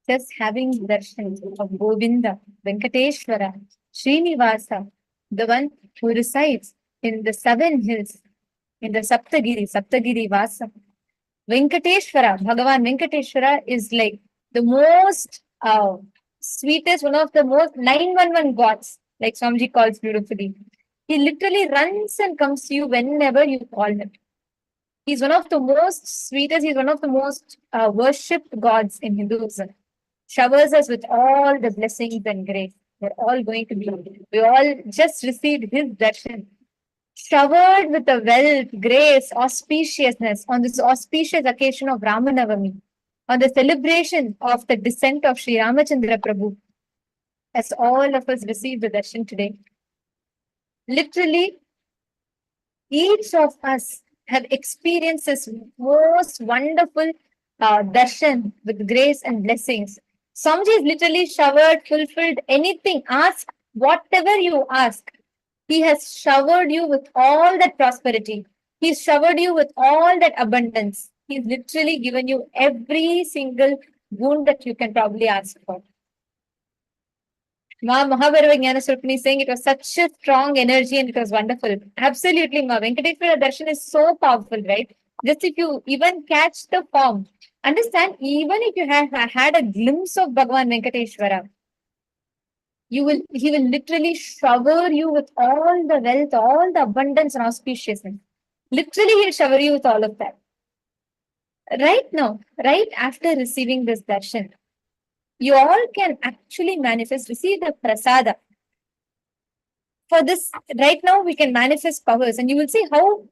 just having darshan of Govinda, Venkateshwara, Srinivasa, the one who resides in the seven hills, in the Saptagiri Vasa. Venkateshwara, Bhagavan Venkateshwara is like the most sweetest, one of the most 911 gods, like Swamiji calls beautifully. He literally runs and comes to you whenever you call him. He's one of the most sweetest, he's one of the most worshipped gods in Hinduism. Showers us with all the blessings and grace. We're all going to be. We all just received his darshan, showered with the wealth, grace, auspiciousness on this auspicious occasion of Ramanavami, on the celebration of the descent of Sri Ramachandra Prabhu, as all of us receive the darshan today. Literally, each of us have experienced this most wonderful darshan with grace and blessings. Swamiji is literally showered, fulfilled anything. Ask whatever you ask. He has showered you with all that prosperity. He's showered you with all that abundance. He's literally given you every single boon that you can probably ask for. Ma Mahabharava Jnana Surpani saying it was such a strong energy and it was wonderful. Absolutely, Ma. Venkateshwara Darshan is so powerful, right? Just if you even catch the form, understand, even if you have had a glimpse of Bhagavan Venkateshwara, he will literally shower you with all the wealth, all the abundance and auspiciousness. Literally, he'll shower you with all of that. Right now, right after receiving this darshan, you all can actually manifest, receive the prasada. For this, right now, we can manifest powers, and you will see how,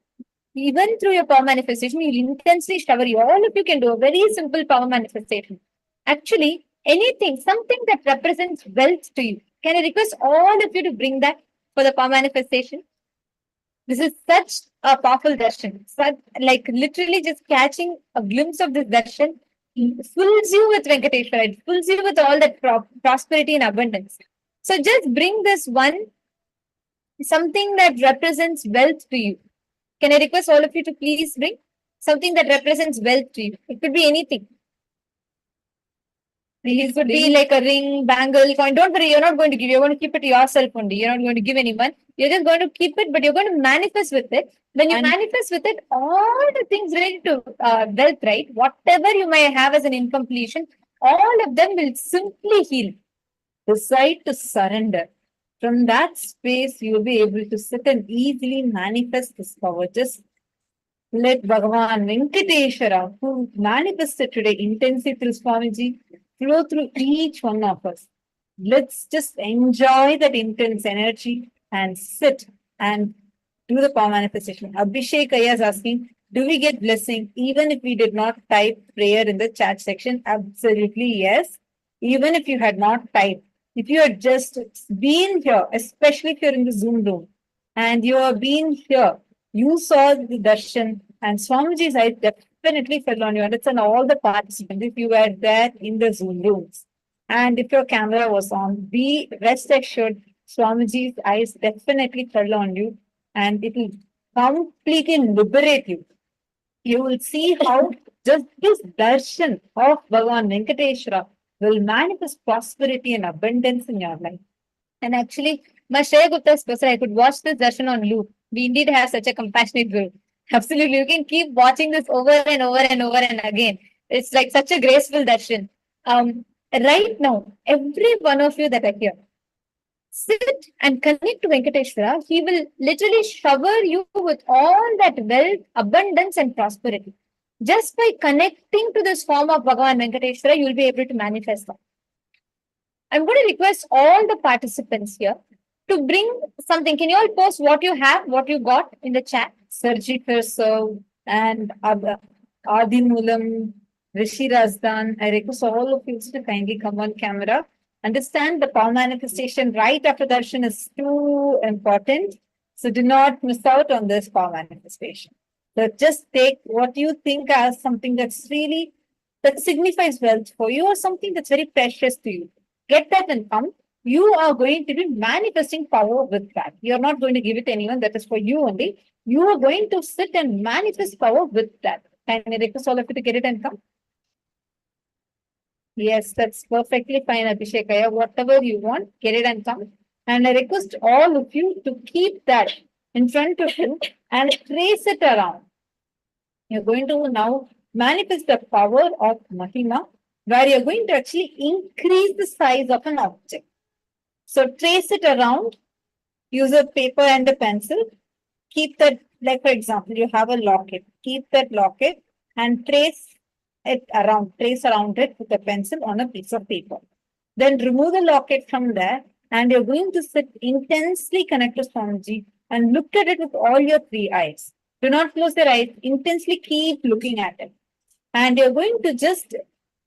even through your power manifestation, you'll intensely shower you. All of you can do a very simple power manifestation. Actually, anything, something that represents wealth to you. Can I request all of you to bring that for the power manifestation? This is such a powerful darshan. Such, like literally just catching a glimpse of this darshan fills you with Venkateshwara. It fills you with all that prosperity and abundance. So just bring this one, something that represents wealth to you. Can I request all of you to please bring something that represents wealth to you? It could be anything. It could be like a ring, bangle, coin. Don't worry, you're not going to give. You're going to keep it yourself only. You're not going to give anyone. You're just going to keep it, but you're going to manifest with it. When you manifest with it, all the things related to wealth, right? Whatever you may have as an incompletion, all of them will simply heal. Decide to surrender. From that space, you'll be able to sit and easily manifest this power. Just let Bhagavan Venkateshwara, who manifested today intensely through Swamiji, flow through each one of us. Let's just enjoy that intense energy and sit and do the power manifestation. Abhishek Aya is asking, do we get blessing even if we did not type prayer in the chat section? Absolutely yes. Even if you had not typed, if you had just been here, especially if you're in the Zoom room, and you have been here, you saw the darshan, and Swamiji's eyes definitely fell on you. And it's on all the participants if you were there in the Zoom rooms. And if your camera was on, be rest assured, Swamiji's eyes definitely fell on you, and it will completely liberate you. You will see how just this darshan of Bhagavan Venkateshwara will manifest prosperity and abundance in your life. And actually, my Shreya Gupta's poster, I could watch this darshan on loop. We indeed have such a compassionate guru. Absolutely. You can keep watching this over and over and over and again. It's like such a graceful darshan. Right now, every one of you that are here, sit and connect to Venkateshwara. He will literally shower you with all that wealth, abundance, and prosperity. Just by connecting to this form of Bhagavan Venkateshwara, you will be able to manifest that. I'm going to request all the participants here to bring something. Can you all post what you have, what you got in the chat? Sarji Firso and Adi Moolam, Rishi Razdan. I request all of you to kindly come on camera. Understand the power manifestation right after darshan is too important. So do not miss out on this power manifestation. So just take what you think as something that's really, that signifies wealth for you or something that's very precious to you. Get that and come. You are going to be manifesting power with that. You're not going to give it to anyone. That is for you only. You are going to sit and manifest power with that. Can I request all of you to get it and come? Yes, that's perfectly fine, Abhishekaya. Whatever you want, get it and come. And I request all of you to keep that in front of you and trace it around. You're going to now manifest the power of Mahima, where you're going to actually increase the size of an object. So trace it around, use a paper and a pencil. Keep that, like for example, you have a locket. Keep that locket and trace around it with a pencil on a piece of paper. Then remove the locket from there and you're going to sit intensely connected to Swamiji and look at it with all your three eyes. Do not close your eyes. Intensely keep looking at it. And you're going to just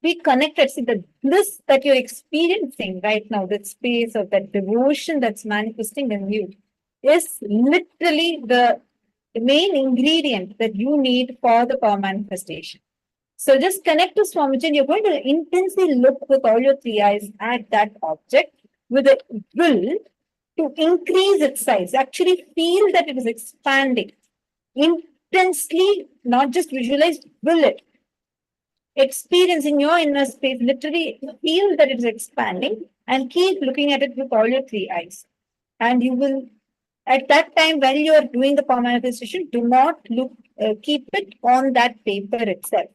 be connected. See the bliss that you're experiencing right now, that space of that devotion that's manifesting in you is literally the main ingredient that you need for the power manifestation. So just connect to Swamiji and you're going to intensely look with all your three eyes at that object with a will to increase its size. Actually feel that it is expanding. Intensely, not just visualize, will it. Experience in your inner space, literally feel that it is expanding and keep looking at it with all your three eyes. And you will, at that time, while you are doing the power manifestation, do not keep it on that paper itself.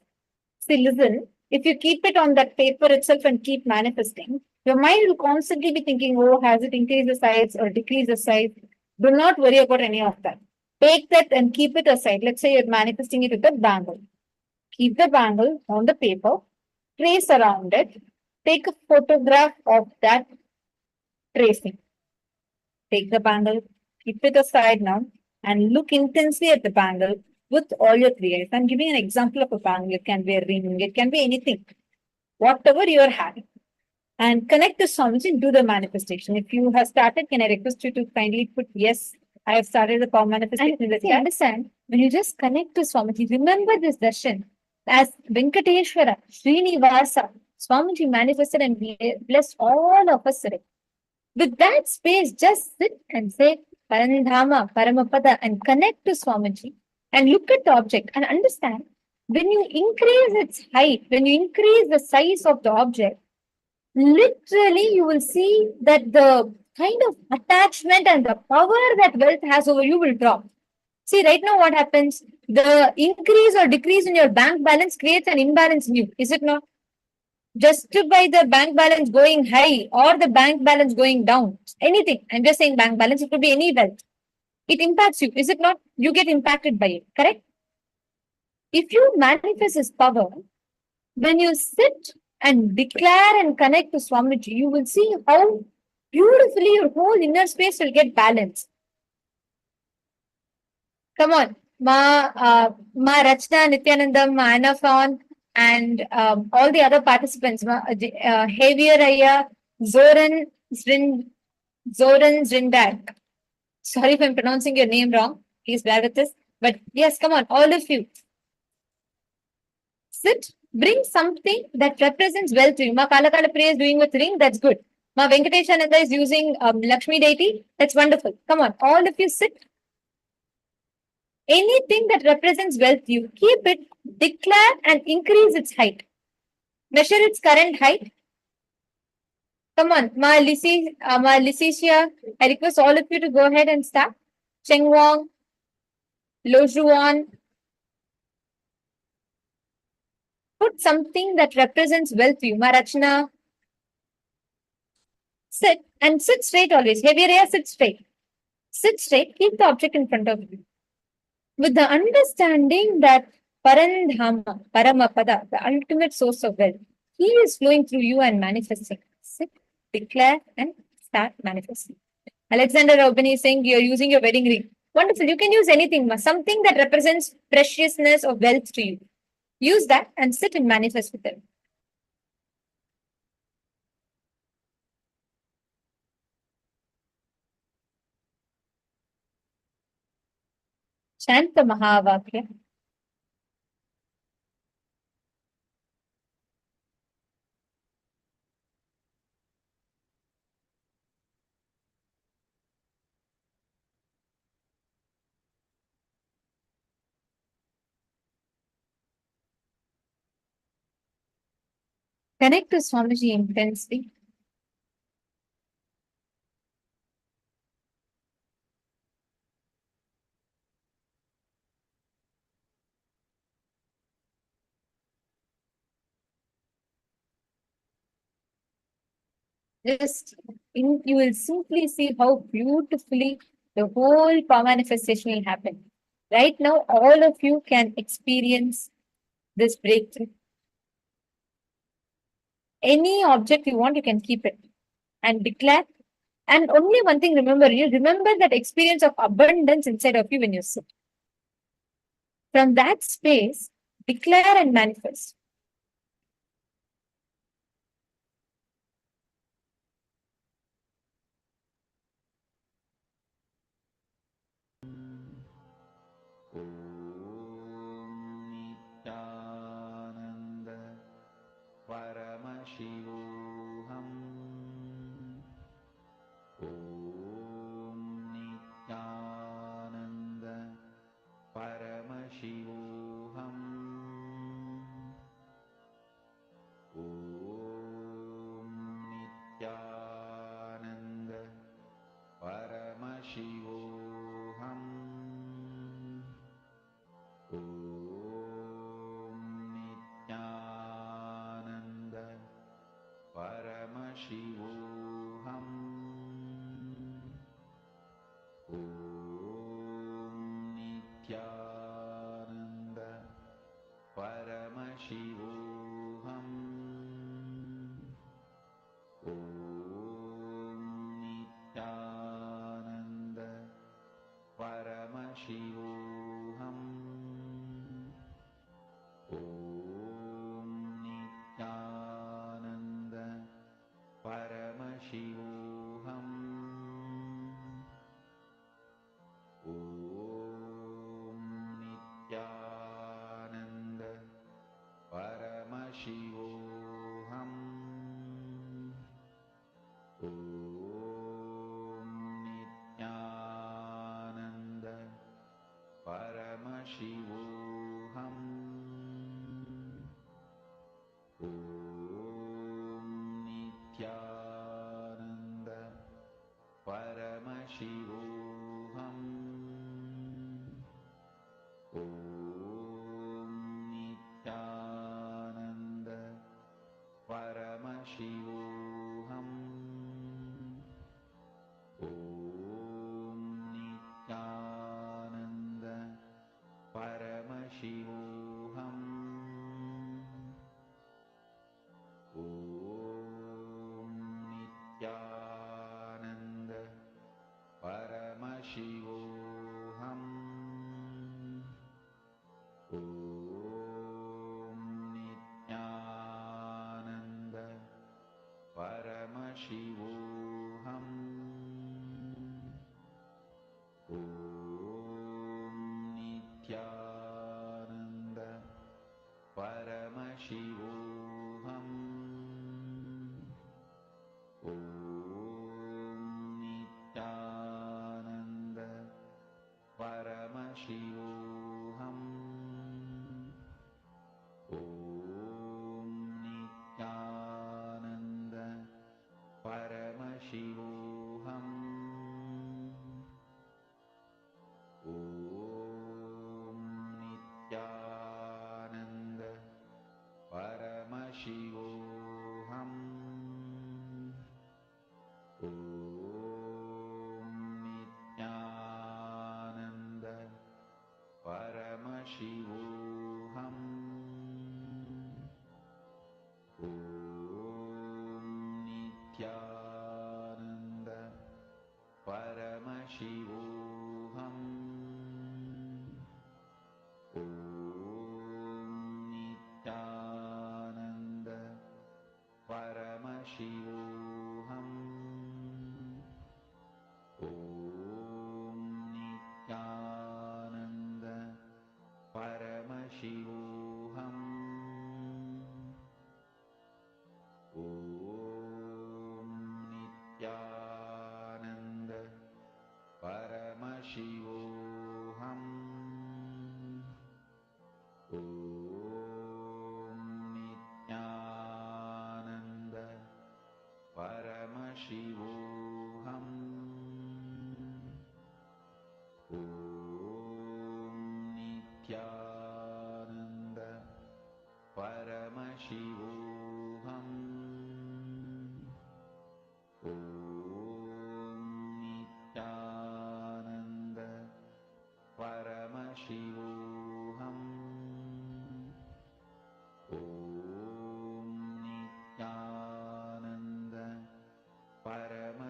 See, listen, if you keep it on that paper itself and keep manifesting, your mind will constantly be thinking, oh, has it increased the size or decreased the size? Do not worry about any of that. Take that and keep it aside. Let's say you're manifesting it with a bangle. Keep the bangle on the paper, trace around it, take a photograph of that tracing. Take the bangle, keep it aside now, and look intensely at the bangle with all your three eyes. I'm giving an example of a bangle. It can be a ring, it can be anything, whatever you are having. And connect to Swamiji and do the manifestation. If you have started, can I request you to kindly put yes, I have started the power manifestation in the chat. Understand, when you just connect to Swamiji, remember this darshan as Venkateshwara, Srinivasa, Swamiji manifested and blessed all of us today. With that space, just sit and say Parandhama, Paramapada, and connect to Swamiji and look at the object and understand when you increase its height, when you increase the size of the object, literally you will see that the kind of attachment and the power that wealth has over you will drop. See, right now what happens? The increase or decrease in your bank balance creates an imbalance in you, is it not? Just by the bank balance going high or the bank balance going down, anything. I'm just saying bank balance, it could be any wealth. It impacts you, is it not? You get impacted by it, correct? If you manifest this power, when you sit and declare and connect to Swamiji, you will see how beautifully your whole inner space will get balanced. Come on, Ma Rachna, Nithyananda, Ma Anafon, and all the other participants, Javier Raya, Zoran Zindak. Sorry if I'm pronouncing your name wrong. Please bear with us. But yes, come on, all of you. Sit, bring something that represents wealth to you. Ma Kalakala Priya is doing with ring, that's good. Ma Venkateshananda is using Lakshmi deity, that's wonderful. Come on, all of you sit. Anything that represents wealth, you keep it, declare and increase its height. Measure its current height. Come on, Ma Lisicia, I request all of you to go ahead and start. Cheng Wong, Lo Zhuan. Put something that represents wealth to you. Ma Rachna. Sit and sit straight always. Heavy area, sit straight. Sit straight, keep the object in front of you. With the understanding that Parandhama, Paramapada, the ultimate source of wealth, he is flowing through you and manifesting. Sit, declare, and start manifesting. Alexander Robin is saying you're using your wedding ring. Wonderful. You can use anything, something that represents preciousness of wealth to you. Use that and sit and manifest with it. Shanta Mahavakya. Connect to Swamiji intensely. You will simply see how beautifully the whole power manifestation will happen. Right now, all of you can experience this breakthrough. Any object you want, you can keep it and declare. And only one thing, you remember that experience of abundance inside of you when you sit. From that space, declare and manifest. Nithyananda Paramashivoham Om Nithyananda Paramashivoham Om Nithyananda Paramashivoham Om Nithyananda Paramashivoham Om Nithyananda Paramashivoham Om Nithyananda Paramashivoham Om Nithyananda Paramashivoham Om Nithyananda Paramashivoham Om Nithyananda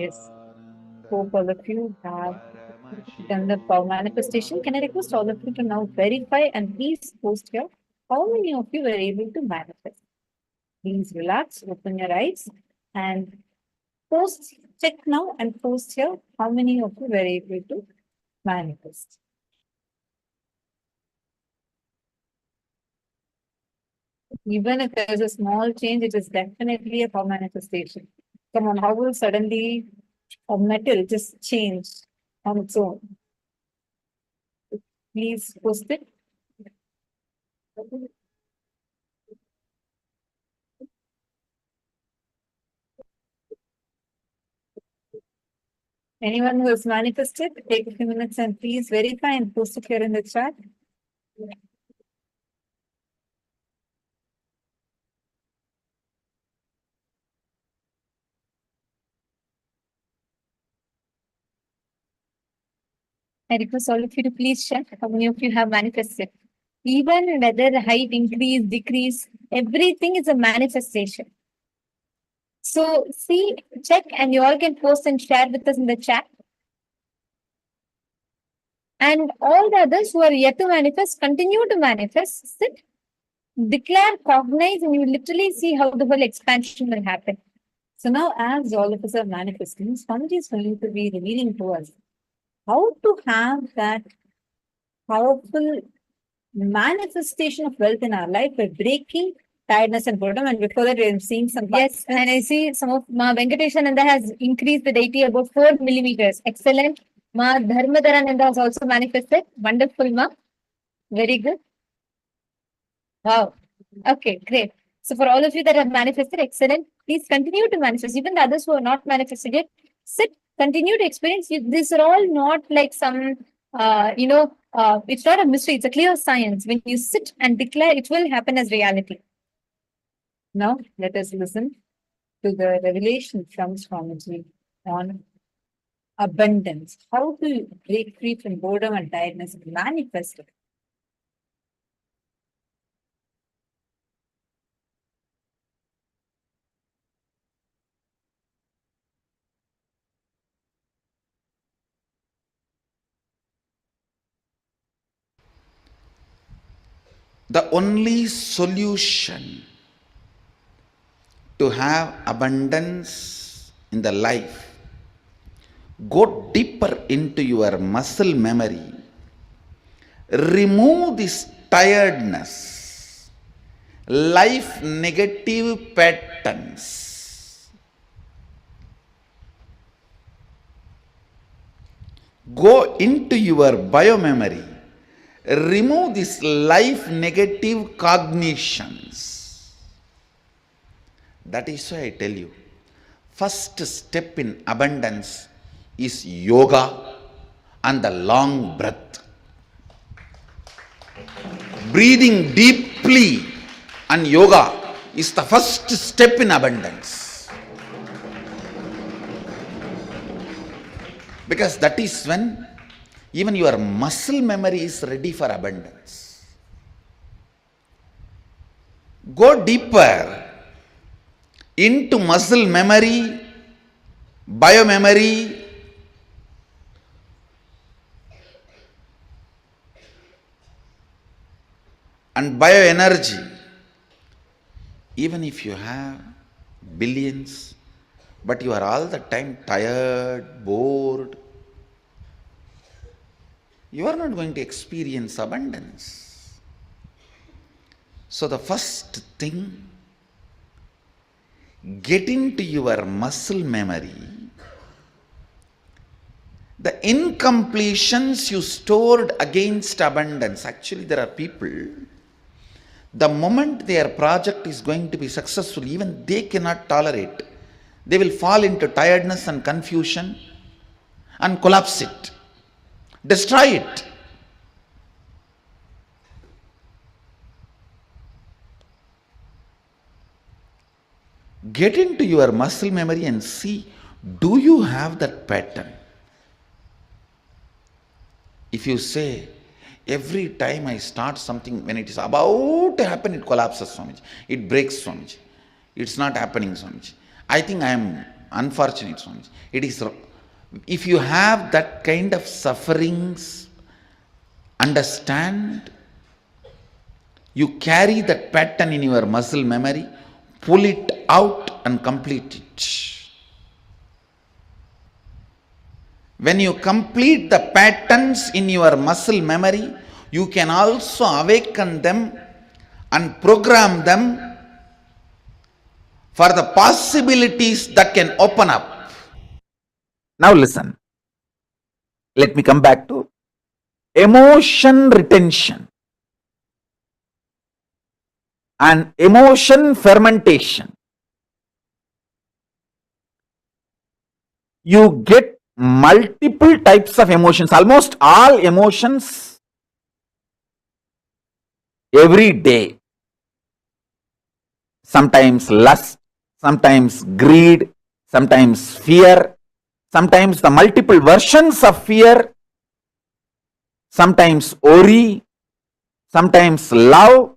Yes. Hope all of you have done the power manifestation. Can I request all of you to now verify and please post here how many of you were able to manifest? Please relax, open your eyes and post, check now and post here how many of you were able to manifest. Even if there's a small change, it is definitely a power manifestation. Come on, how will suddenly a metal just change on its own? Please post it. Anyone who has manifested, take a few minutes and please verify and post it here in the chat. I request all of you to please check how many of you have manifested. Even whether height increase, decrease, everything is a manifestation. So see, check, and you all can post and share with us in the chat. And all the others who are yet to manifest, continue to manifest. Sit, declare, cognize, and you will literally see how the whole expansion will happen. So now, as all of us are manifesting, Swamiji is going to be revealing to us how to have that powerful manifestation of wealth in our life by breaking tiredness and boredom. And before that, we are seeing some. Yes, and I see some of Ma Venkatesananda has increased the deity about 4 millimeters. Excellent. Ma Dharmadarananda has also manifested. Wonderful, Ma. Very good. Wow. Okay, great. So for all of you that have manifested, excellent. Please continue to manifest. Even the others who are not manifested yet, sit, continue to experience. These are all not like some, it's not a mystery. It's a clear science. When you sit and declare, it will happen as reality. Now, let us listen to the revelation from Swamiji on abundance. How to break free from boredom and tiredness and manifest it. The only solution to have abundance in the life, go deeper into your muscle memory, remove this tiredness, life negative patterns, go into your biomemory, remove these life negative cognitions. That is why I tell you, first step in abundance is yoga and the long breath. Breathing deeply and yoga is the first step in abundance. Because that is when even your muscle memory is ready for abundance. Go deeper into muscle memory, biomemory, and bioenergy. Even if you have billions, but you are all the time tired, bored, you are not going to experience abundance. So the first thing, get into your muscle memory the incompletions you stored against abundance. Actually, there are people, the moment their project is going to be successful, even they cannot tolerate. They will fall into tiredness and confusion and collapse it, destroy it. Get into your muscle memory and see, do you have that pattern? If you say, every time I start something, when it is about to happen, it collapses, Swamiji. It breaks, Swamiji. It's not happening, Swamiji. I think I am unfortunate, Swamiji. It is, if you have that kind of sufferings, understand, you carry that pattern in your muscle memory, pull it out and complete it. When you complete the patterns in your muscle memory, you can also awaken them and program them for the possibilities that can open up. Now listen. Let me come back to emotion retention and emotion fermentation. You get multiple types of emotions, almost all emotions every day. Sometimes lust, sometimes greed, sometimes fear, sometimes the multiple versions of fear, sometimes worry, sometimes love,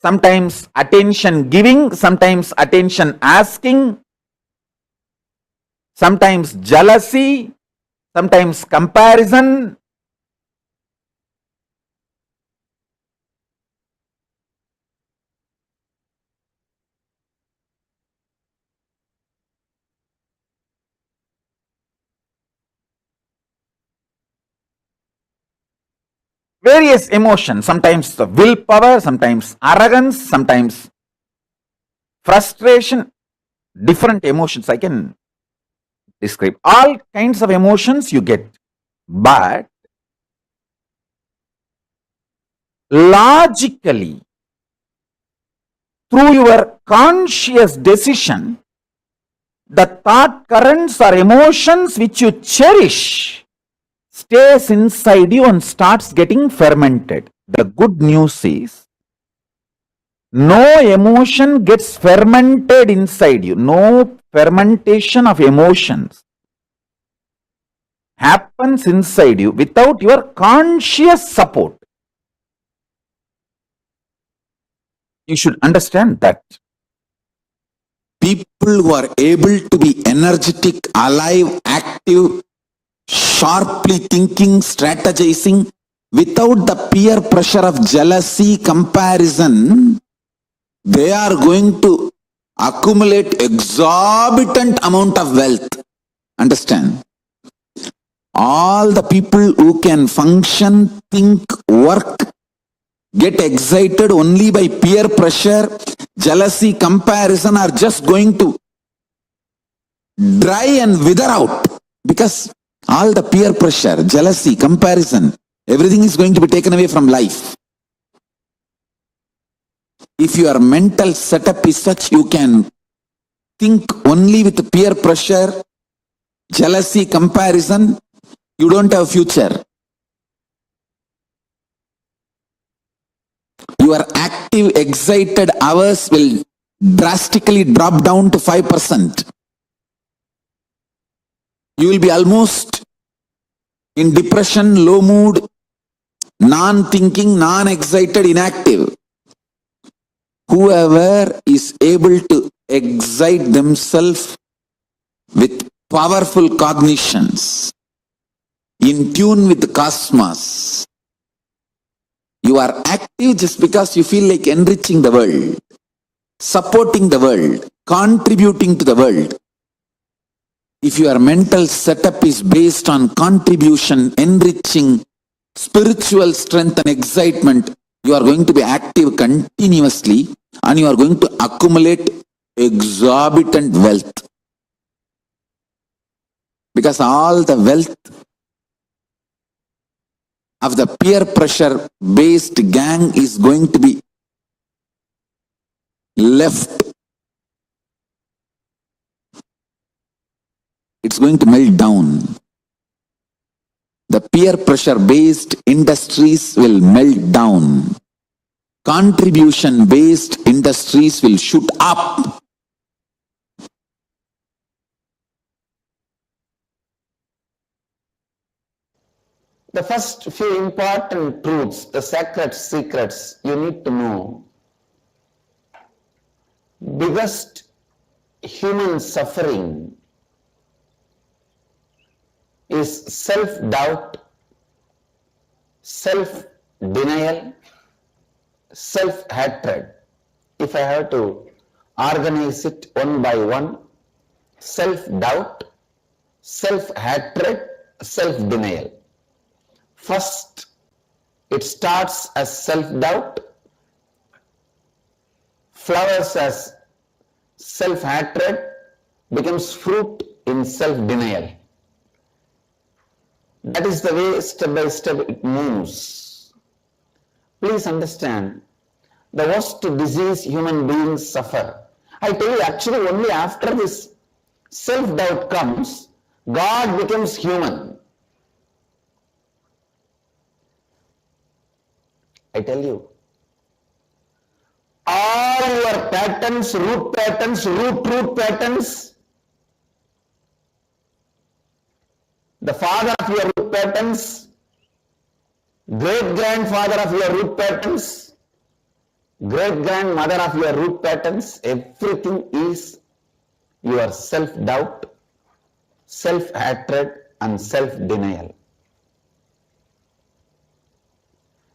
sometimes attention giving, sometimes attention asking, sometimes jealousy, sometimes comparison. Various emotions, sometimes the willpower, sometimes arrogance, sometimes frustration, different emotions I can describe. All kinds of emotions you get. But logically, through your conscious decision, the thought currents or emotions which you cherish stays inside you and starts getting fermented. The good news is, no emotion gets fermented inside you. No fermentation of emotions happens inside you without your conscious support. You should understand that. People who are able to be energetic, alive, active, sharply thinking, strategizing, without the peer pressure of jealousy, comparison, they are going to accumulate exorbitant amount of wealth. Understand? All the people who can function, think, work, get excited only by peer pressure, jealousy, comparison are just going to dry and wither out, because all the peer pressure, jealousy, comparison, everything is going to be taken away from life. If your mental setup is such, you can think only with peer pressure, jealousy, comparison, you don't have future. Your active, excited hours will drastically drop down to 5%. You will be almost in depression, low mood, non-thinking, non-excited, inactive. Whoever is able to excite themselves with powerful cognitions, in tune with the cosmos, you are active just because you feel like enriching the world, supporting the world, contributing to the world. If your mental setup is based on contribution, enriching, spiritual strength and excitement, you are going to be active continuously and you are going to accumulate exorbitant wealth. Because all the wealth of the peer pressure based gang is going to be left. It's going to melt down. The peer pressure based industries will melt down. Contribution based industries will shoot up. The first few important truths, the sacred secrets you need to know. Biggest human suffering is self-doubt, self-denial, self-hatred. If I have to organize it one by one, self-doubt, self-hatred, self-denial. First, it starts as self-doubt, flowers as self-hatred, becomes fruit in self-denial. That is the way step by step it moves. Please understand, the worst disease human beings suffer. I tell you, actually only after this self-doubt comes, God becomes human. I tell you, all your patterns, root patterns, the father of your root patterns, great-grandfather of your root patterns, great-grandmother of your root patterns, everything is your self-doubt, self-hatred and self-denial.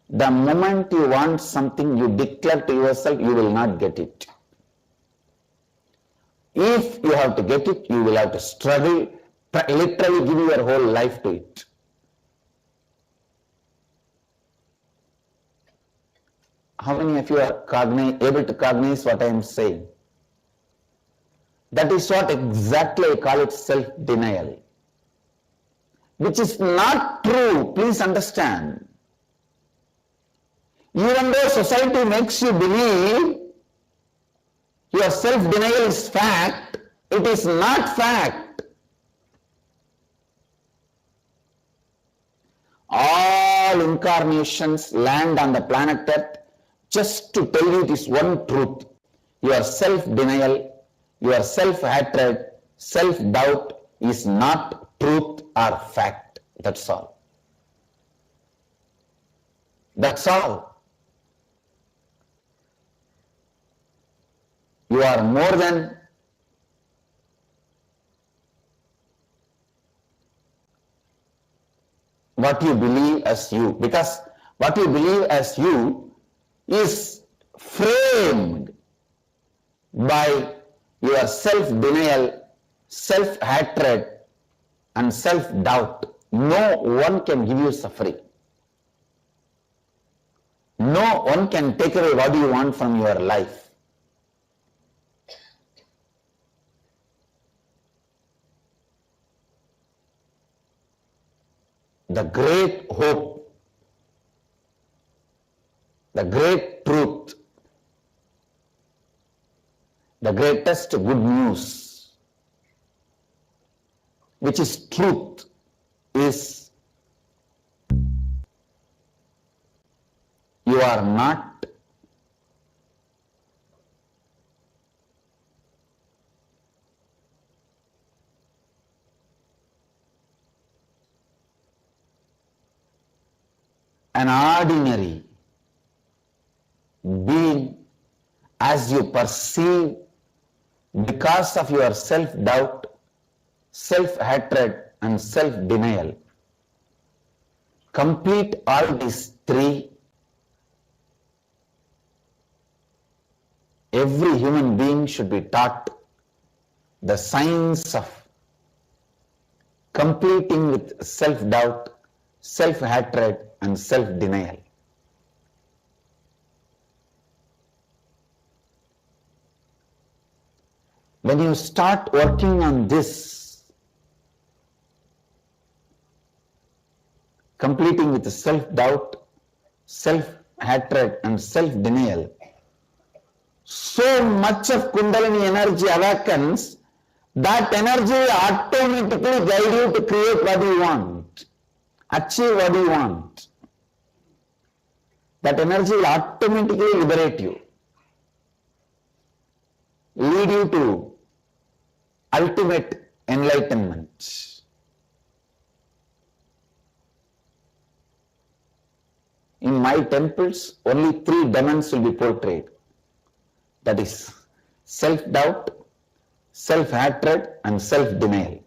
The moment you want something, you declare to yourself, you will not get it. If you have to get it, you will have to struggle, literally give your whole life to it. How many of you are able to cognize what I am saying? That is what exactly I call it self-denial, which is not true. Please understand. Even though society makes you believe your self-denial is fact, it is not fact. All incarnations land on the planet Earth just to tell you this one truth. Your self-denial, your self-hatred, self-doubt is not truth or fact. That's all. That's all. You are more than what you believe as you, because what you believe as you is framed by your self-denial, self-hatred and self-doubt. No one can give you suffering. No one can take away what you want from your life. The great hope, the great truth, the greatest good news, which is truth, is you are not an ordinary being as you perceive because of your self-doubt, self-hatred and self-denial. Complete all these three. Every human being should be taught the science of completing with self-doubt, self-hatred and self-denial. When you start working on this, completing with self-doubt, self-hatred and self-denial, so much of Kundalini energy awakens, that energy will automatically guide you to create what you want, achieve what you want. That energy will automatically liberate you, lead you to ultimate enlightenment. In my temples, only 3 demons will be portrayed. That is self-doubt, self-hatred and self-denial.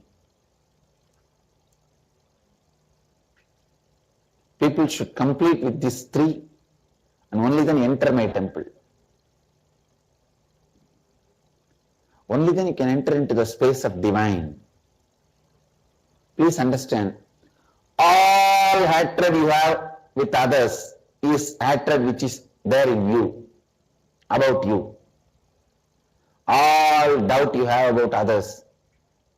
People should complete with these 3 and only then enter my temple. Only then you can enter into the space of divine. Please understand, all hatred you have with others is hatred which is there in you, about you. All doubt you have about others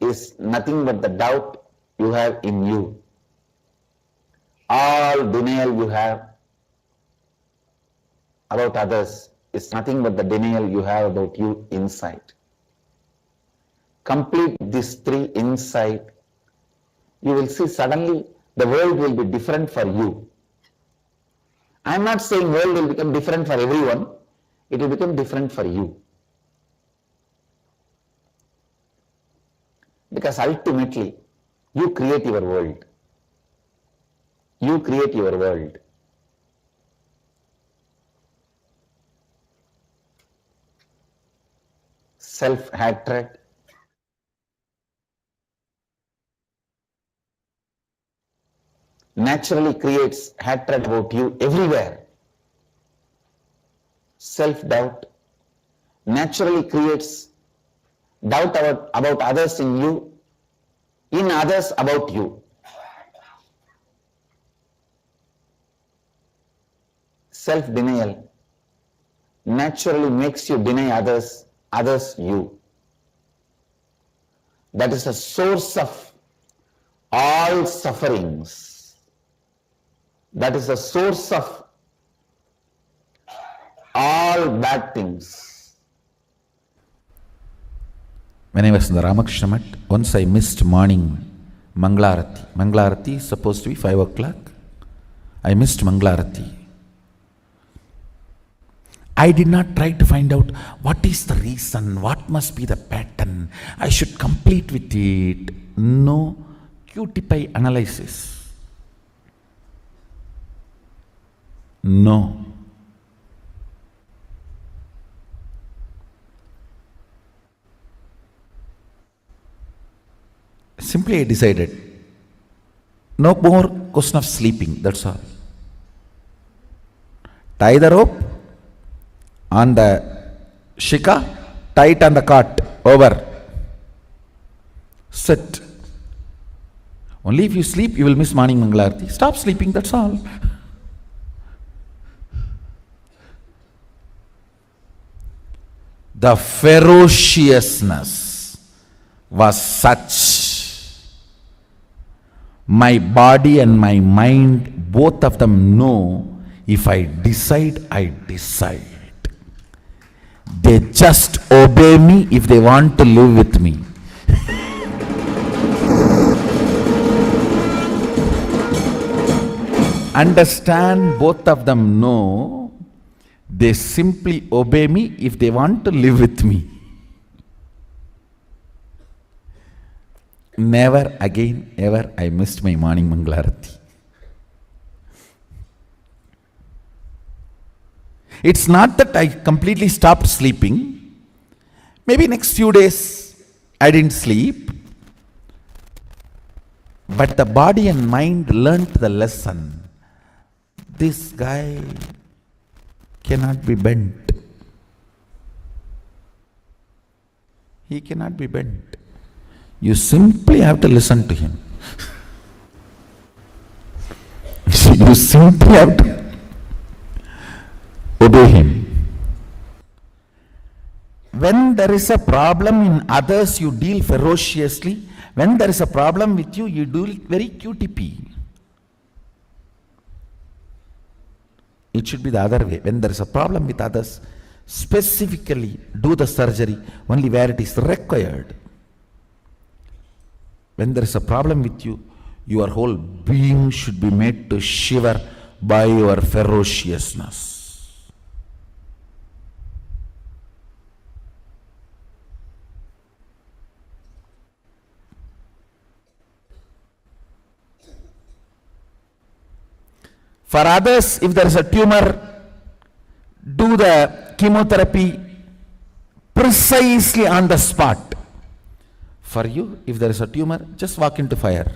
is nothing but the doubt you have in you. All denial you have about others is nothing but the denial you have about you inside. Complete these 3 inside, you will see suddenly the world will be different for you. I am not saying world will become different for everyone, it will become different for you. Because ultimately, you create your world. You create your world. self-hatred, naturally creates hatred about you everywhere. Self-doubt naturally creates doubt about others in you, in others about you. Self-denial naturally makes you deny others you. That is the source of all sufferings. That is the source of all bad things. When I was in the Ramakrishna Mat, once I missed morning Manglarati. Manglarati is supposed to be 5 o'clock. I missed Manglarati. I did not try to find out what is the reason, what must be the pattern, I should complete with it. No QTPI analysis. No. Simply I decided, no more question of sleeping, that's all. Tie the rope on the shika, tie it on the cart, over. Sit. Only if you sleep, you will miss morning Mangalarti. Stop sleeping, that's all. The ferociousness was such. My body and my mind, both of them know, if I decide, I decide. They just obey me if they want to live with me. Understand, both of them know, they simply obey me if they want to live with me. Never again ever I missed my morning Mangalarati. It's not that I completely stopped sleeping. Maybe next few days I didn't sleep. But the body and mind learnt the lesson. This guy cannot be bent. He cannot be bent. You simply have to listen to him. You simply have to obey him. When there is a problem in others, you deal ferociously. When there is a problem with you, you do it very QTP. It should be the other way. When there is a problem with others, specifically do the surgery only where it is required. When there is a problem with you, your whole being should be made to shiver by your ferociousness. For others, if there is a tumor, do the chemotherapy precisely on the spot. For you, if there is a tumor, just walk into fire.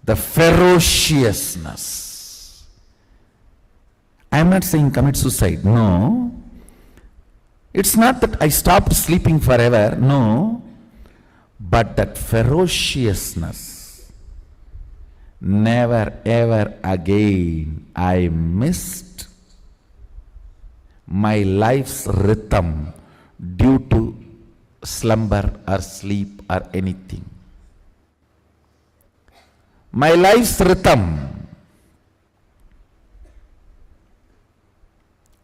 The ferociousness. I am not saying commit suicide. No. It's not that I stopped sleeping forever. No. But that ferociousness. Never ever again I missed my life's rhythm due to slumber or sleep or anything. My life's rhythm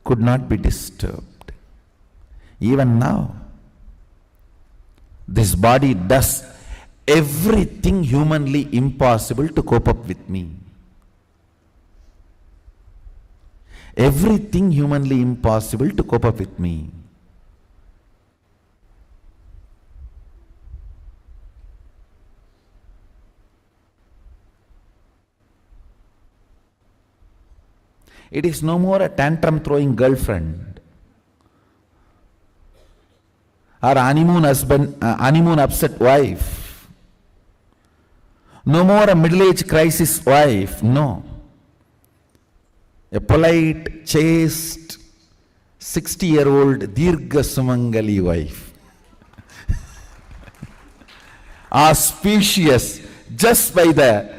could not be disturbed. Even now, this body does everything humanly impossible to cope up with me. Everything humanly impossible to cope up with me. It is no more a tantrum throwing girlfriend or honeymoon husband, honeymoon upset wife. No more a middle-age crisis wife. No. A polite, chaste, 60-year-old Dirgha Sumangali wife. Auspicious just by the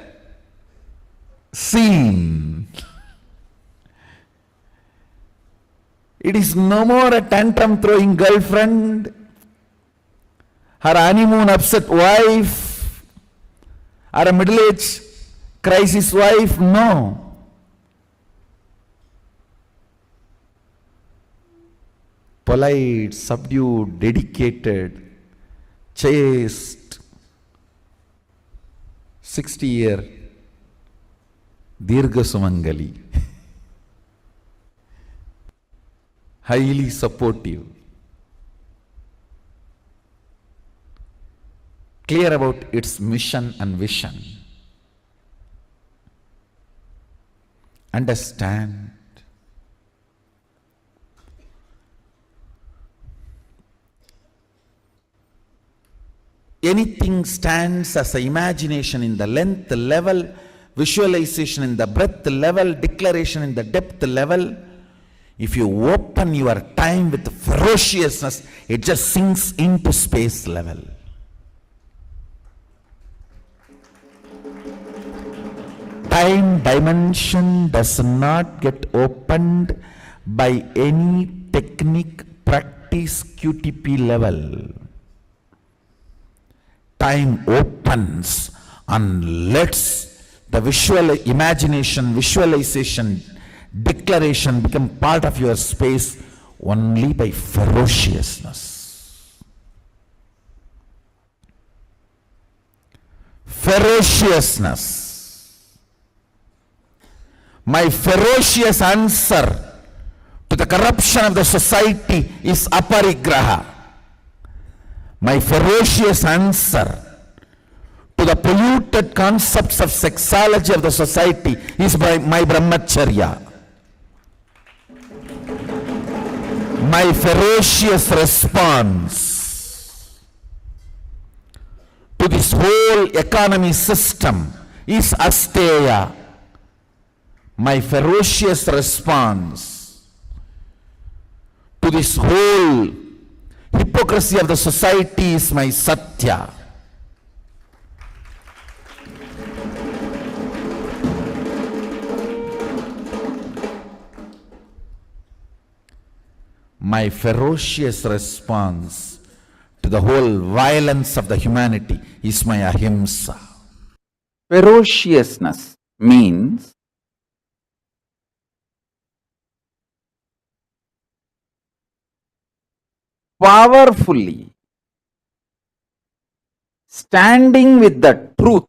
scene. It is no more a tantrum throwing girlfriend, her honeymoon upset wife, or a middle-aged crisis wife. No. Polite, subdued, dedicated, chaste, 60-year Dirgha Sumangali. Highly supportive. Clear about its mission and vision. Understand. Anything stands as an imagination in the length level, visualization in the breadth level, declaration in the depth level. If you open your time with ferociousness, it just sinks into space level. Time dimension does not get opened by any technique, practice, QTP level. Time opens and lets the visual imagination, visualization, declaration become part of your space only by ferociousness. Ferociousness. My ferocious answer to the corruption of the society is aparigraha. My ferocious answer to the polluted concepts of sexuality of the society is by my brahmacharya. My ferocious response to this whole economy system is asteya. My ferocious response to this whole hypocrisy of the society is my satya. My ferocious response to the whole violence of the humanity is my ahimsa. Ferociousness means powerfully standing with the truth,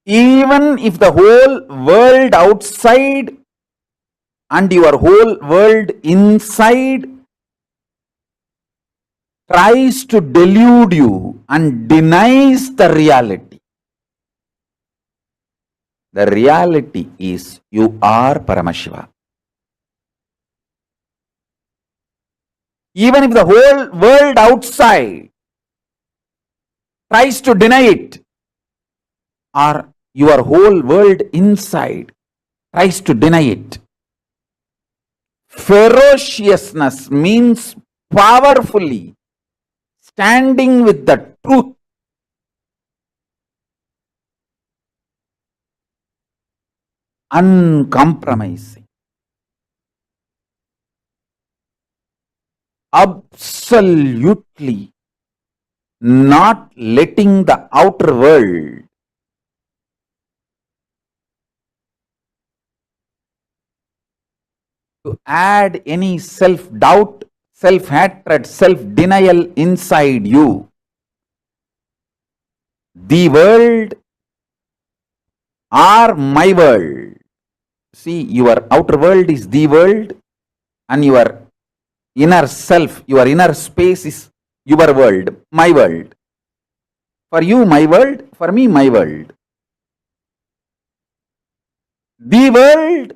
even if the whole world outside and your whole world inside tries to delude you and denies the reality. The reality is you are Paramashiva. Even if the whole world outside tries to deny it, or your whole world inside tries to deny it. Ferociousness means powerfully standing with the truth, uncompromising, absolutely not letting the outer world to add any self-doubt, self-hatred, self-denial inside you. The world or my world. See, your outer world is the world and your inner self, your inner space is your world, my world. For you, my world, for me, my world. the world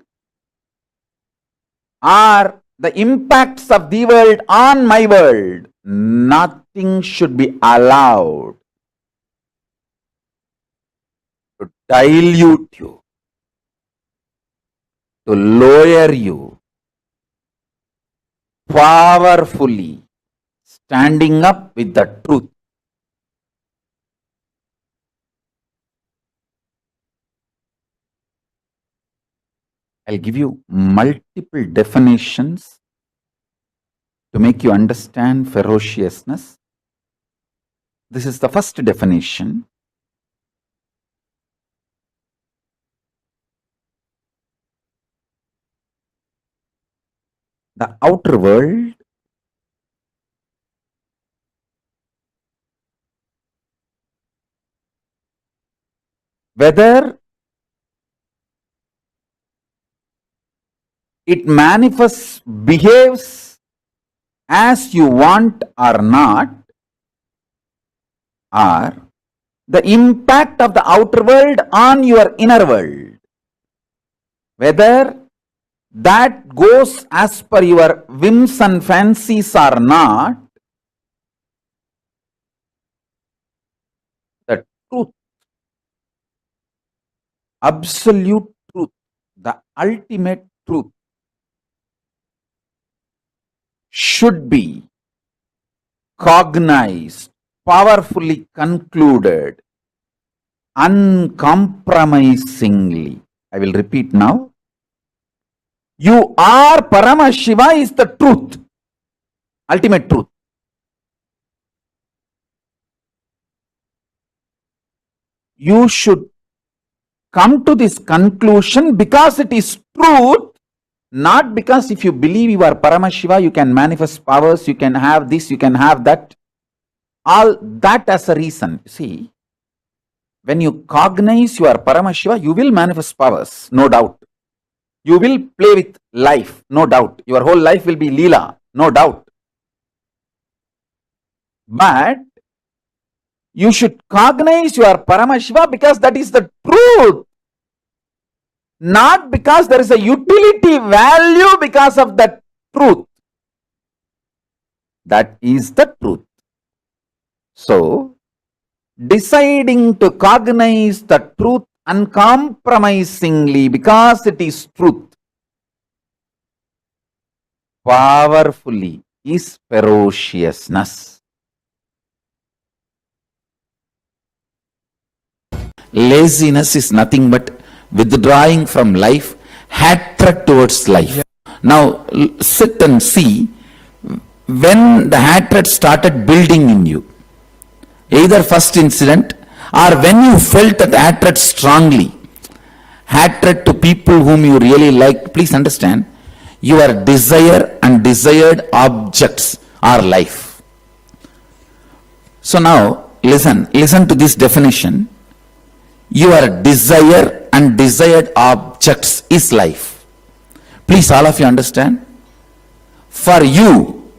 or the impacts of the world on my world, nothing should be allowed to dilute you, to lower you, powerfully standing up with the truth. I'll give you multiple definitions to make you understand ferociousness. This is the first definition. The outer world whether it manifests, behaves as you want or not, or the impact of the outer world on your inner world, whether that goes as per your whims and fancies or not, the truth, absolute truth, the ultimate truth should be cognized, powerfully concluded, uncompromisingly. I will repeat now. You are Paramashiva is the truth, ultimate truth. You should come to this conclusion because it is truth, not because if you believe you are Paramashiva, you can manifest powers, you can have this, you can have that. All that as a reason. See, when you cognize you are Paramashiva, you will manifest powers, no doubt. You will play with life, no doubt. Your whole life will be Leela, no doubt. But you should cognize you are Paramashiva because that is the truth. Not because there is a utility value because of that truth. That is the truth. So, deciding to cognize the truth uncompromisingly because it is truth, powerfully, is ferociousness. Laziness is nothing but withdrawing from life, hatred towards life. Yeah. Now, sit and see when the hatred started building in you. Either first incident or when you felt that hatred strongly. Hatred to people whom you really like. Please understand, your desire and desired objects are life. So now, listen to this definition. Your desire and desired objects is life. Please, all of you understand. For you,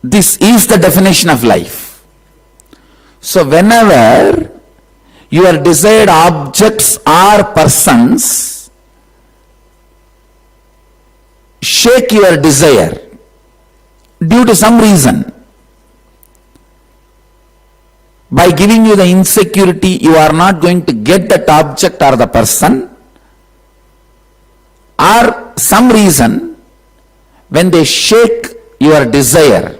this is the definition of life. So whenever your desired objects or persons shake your desire due to some reason, by giving you the insecurity, you are not going to get that object or the person, or some reason, when they shake your desire,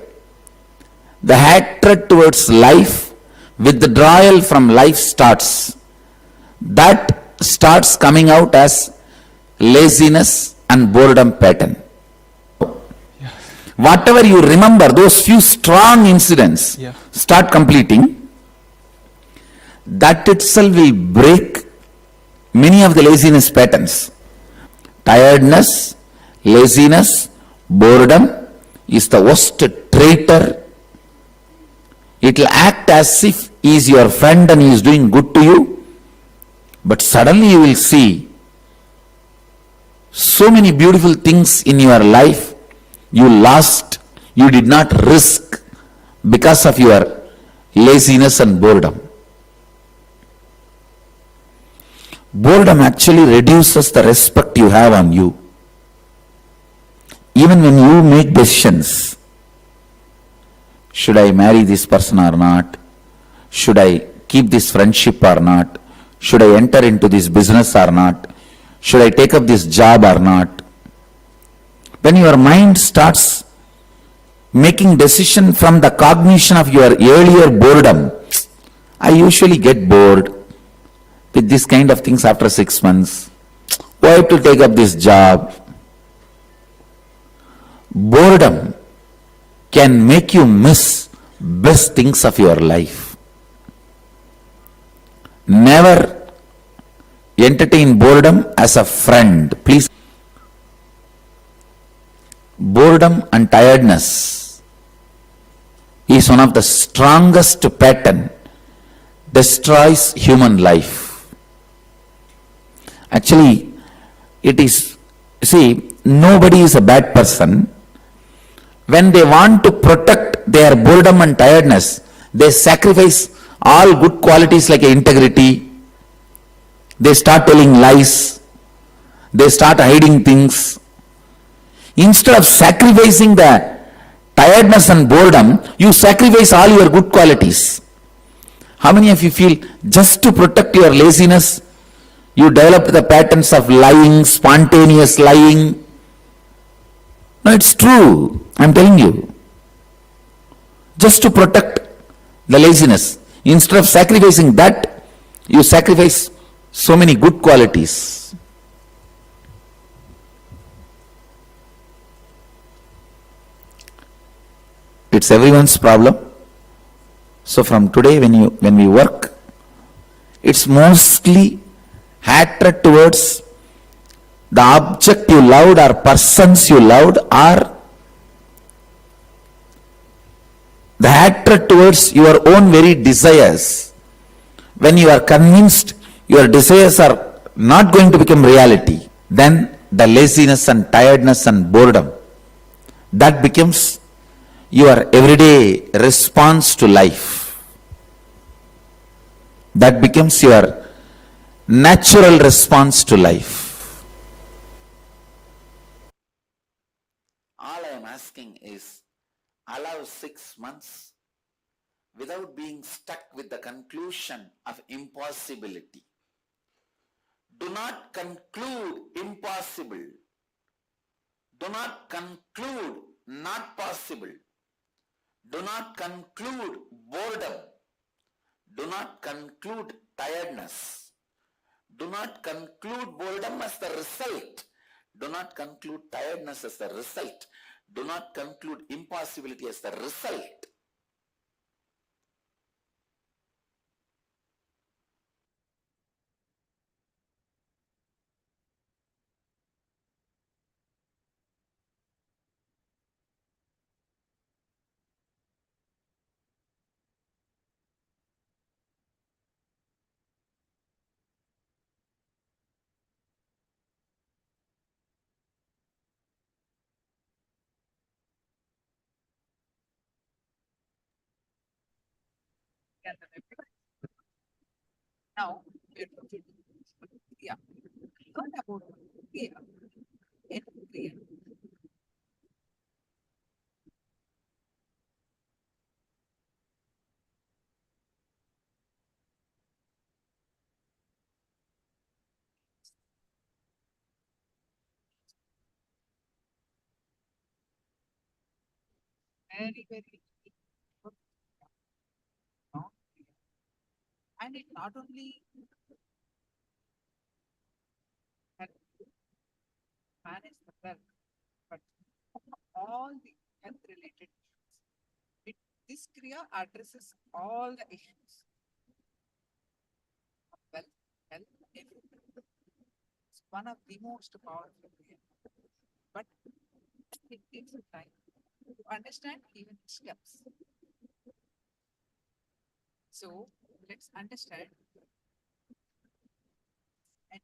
the hatred towards life, withdrawal from life starts. That starts coming out as laziness and boredom pattern. Whatever you remember, those few strong incidents, start completing. That itself will break many of the laziness patterns. Tiredness, laziness, boredom is the worst traitor. It will act as if he is your friend and he is doing good to you. But suddenly you will see so many beautiful things in your life you lost, you did not risk because of your laziness and boredom. Boredom actually reduces the respect you have on you. Even when you make decisions, should I marry this person or not? Should I keep this friendship or not? Should I enter into this business or not? Should I take up this job or not? When your mind starts making decision from the cognition of your earlier boredom, I usually get bored with this kind of things after 6 months. Why to take up this job? Boredom can make you miss best things of your life. Never entertain boredom as a friend. Please. Boredom and tiredness is one of the strongest pattern destroys human life. Actually, it is, see, nobody is a bad person. When they want to protect their boredom and tiredness, they sacrifice all good qualities like integrity. They start telling lies. They start hiding things. Instead of sacrificing the tiredness and boredom, you sacrifice all your good qualities. How many of you feel just to protect your laziness, you developed the patterns of lying, spontaneous lying? No, it's true. I'm telling you. Just to protect the laziness. Instead of sacrificing that, you sacrifice so many good qualities. It's everyone's problem. So from today when we work, it's mostly hatred towards the object you loved or persons you loved, or the hatred towards your own very desires. When you are convinced your desires are not going to become reality, then the laziness and tiredness and boredom, that becomes your everyday response to life. That becomes your natural response to life. All I am asking is, allow 6 months without being stuck with the conclusion of impossibility. Do not conclude impossible. Do not conclude not possible. Do not conclude boredom. Do not conclude tiredness. Do not conclude boredom as the result. Do not conclude tiredness as the result. Do not conclude impossibility as the result. Now, yeah, learn about Kriya and Kriya. Very, very good. Not Kriya. And it not only help you manage the wealth, but all the health related issues. This Kriya addresses all the issues of wealth, health, everything. It's one of the most powerful Kriya. But it takes some time to understand even the steps. So let's understand and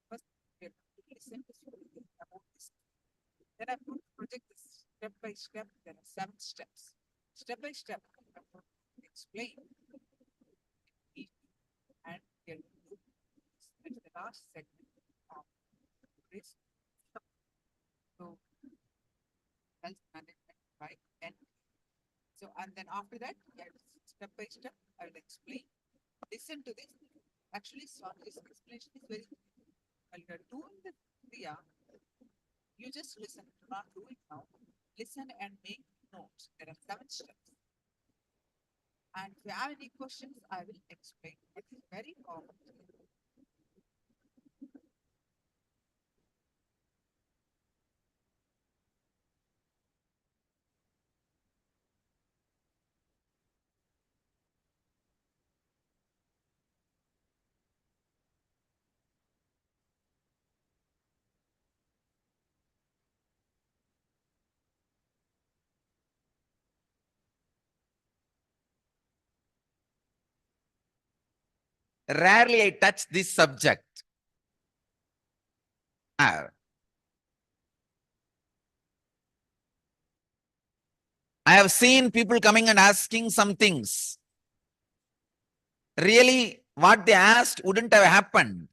first we have to listen to something about this. Then I'm going to project this step by step. There are 7 steps. Step by step, I'm going to explain each and get It's the last segment of this. So, health management by N. So, and then after that, yeah, step by step, I will explain. Listen to this. Actually, this explanation is very. While you are doing the kriya, you just listen. Do not do it now. Listen and make notes. There are 7 steps. And if you have any questions, I will explain. It is very common. Rarely I touch this subject. I have seen people coming and asking some things. Really, what they asked wouldn't have happened.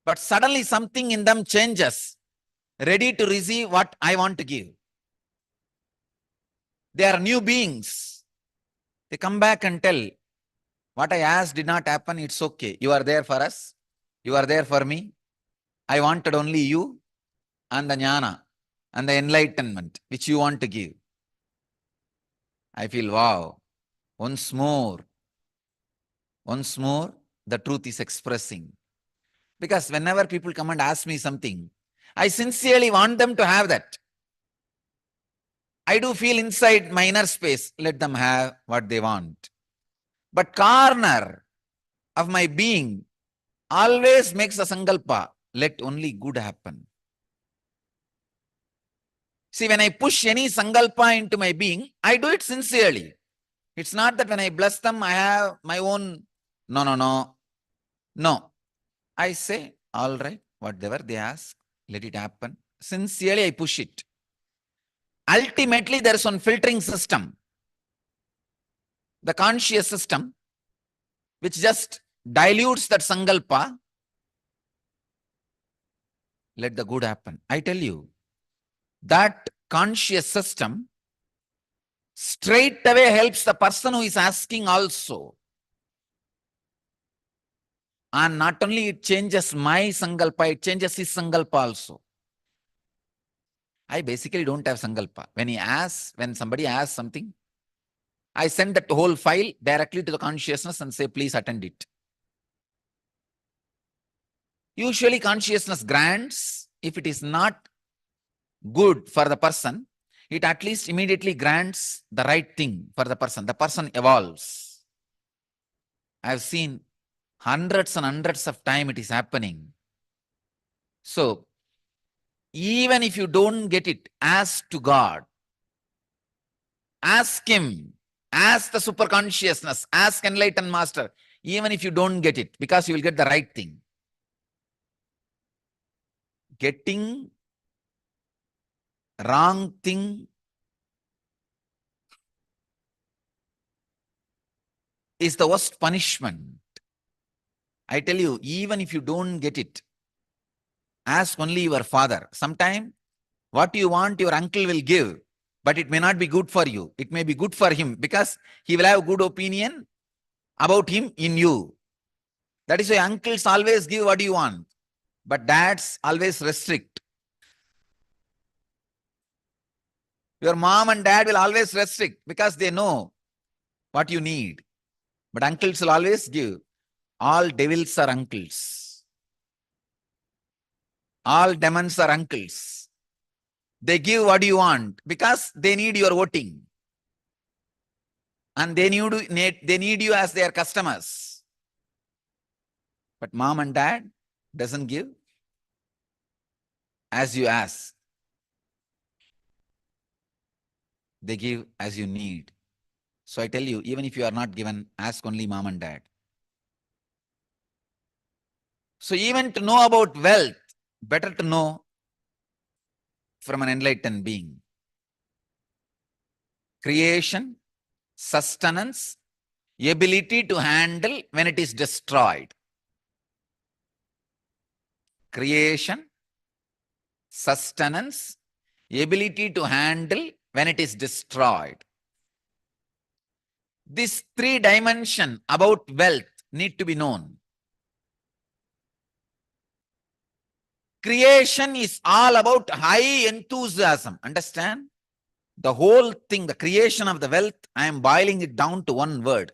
But suddenly something in them changes, ready to receive what I want to give. They are new beings. They come back and tell, what I asked did not happen, it's okay. You are there for us. You are there for me. I wanted only you and the jnana and the enlightenment which you want to give. I feel, wow, once more, the truth is expressing. Because whenever people come and ask me something, I sincerely want them to have that. I do feel inside my inner space, let them have what they want. But corner of my being always makes a sankalpa, let only good happen. See, when I push any sankalpa into my being, I do it sincerely. It's not that when I bless them, I have my own, no. I say, all right, whatever they ask, let it happen. Sincerely, I push it. Ultimately, there is one filtering system, the conscious system, which just dilutes that sankalpa. Let the good happen. I tell you, that conscious system straight away helps the person who is asking also. And not only it changes my sankalpa, it changes his sankalpa also. I basically don't have sankalpa. When somebody asks something, I send that whole file directly to the consciousness and say, please attend it. Usually consciousness grants, if it is not good for the person, it at least immediately grants the right thing for the person. The person evolves. I have seen hundreds and hundreds of times it is happening. So, even if you don't get it, ask to God. Ask Him. Ask the super consciousness. Ask enlightened master. Even if you don't get it, because you will get the right thing. Getting wrong thing is the worst punishment. I tell you, even if you don't get it, ask only your father. Sometime, what you want, your uncle will give, but it may not be good for you. It may be good for him because he will have good opinion about him in you. That is why uncles always give what you want, but dads always restrict. Your mom and dad will always restrict because they know what you need. But uncles will always give. All devils are uncles. All demons are uncles. They give what you want because they need your voting. And they need you as their customers. But mom and dad doesn't give as you ask. They give as you need. So I tell you, even if you are not given, ask only mom and dad. So even to know about wealth, better to know from an enlightened being. Creation, sustenance, ability to handle when it is destroyed. creation, sustenance, ability to handle when it is destroyed. This 3 dimension about wealth need to be known. Creation is all about high enthusiasm. Understand? The whole thing, the creation of the wealth, I am boiling it down to one word.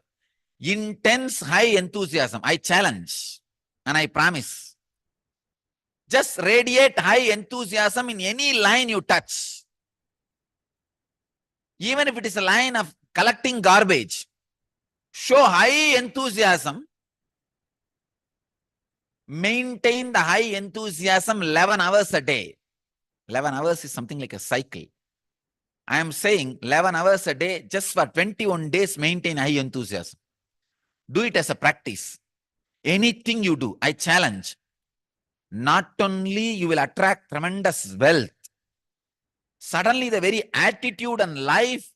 Intense high enthusiasm. I challenge and I promise. Just radiate high enthusiasm in any line you touch. Even if it is a line of collecting garbage, show high enthusiasm. Maintain the high enthusiasm 11 hours a day. 11 hours is something like a cycle. I am saying 11 hours a day, just for 21 days, maintain high enthusiasm. Do it as a practice. Anything you do, I challenge. Not only you will attract tremendous wealth, suddenly the very attitude and life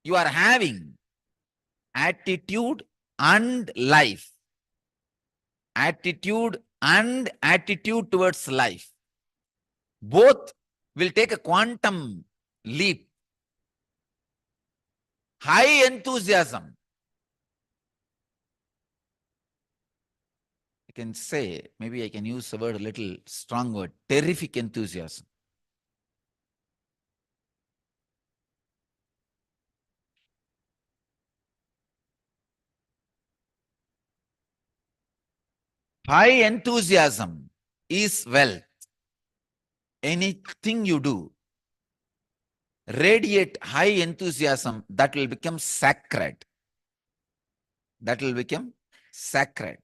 you are having, attitude and life, attitude and attitude towards life, both will take a quantum leap. High enthusiasm. I can say, maybe I can use a word, a little strong word, terrific enthusiasm. High enthusiasm is wealth. Anything you do, radiate high enthusiasm, that will become sacred. That will become sacred.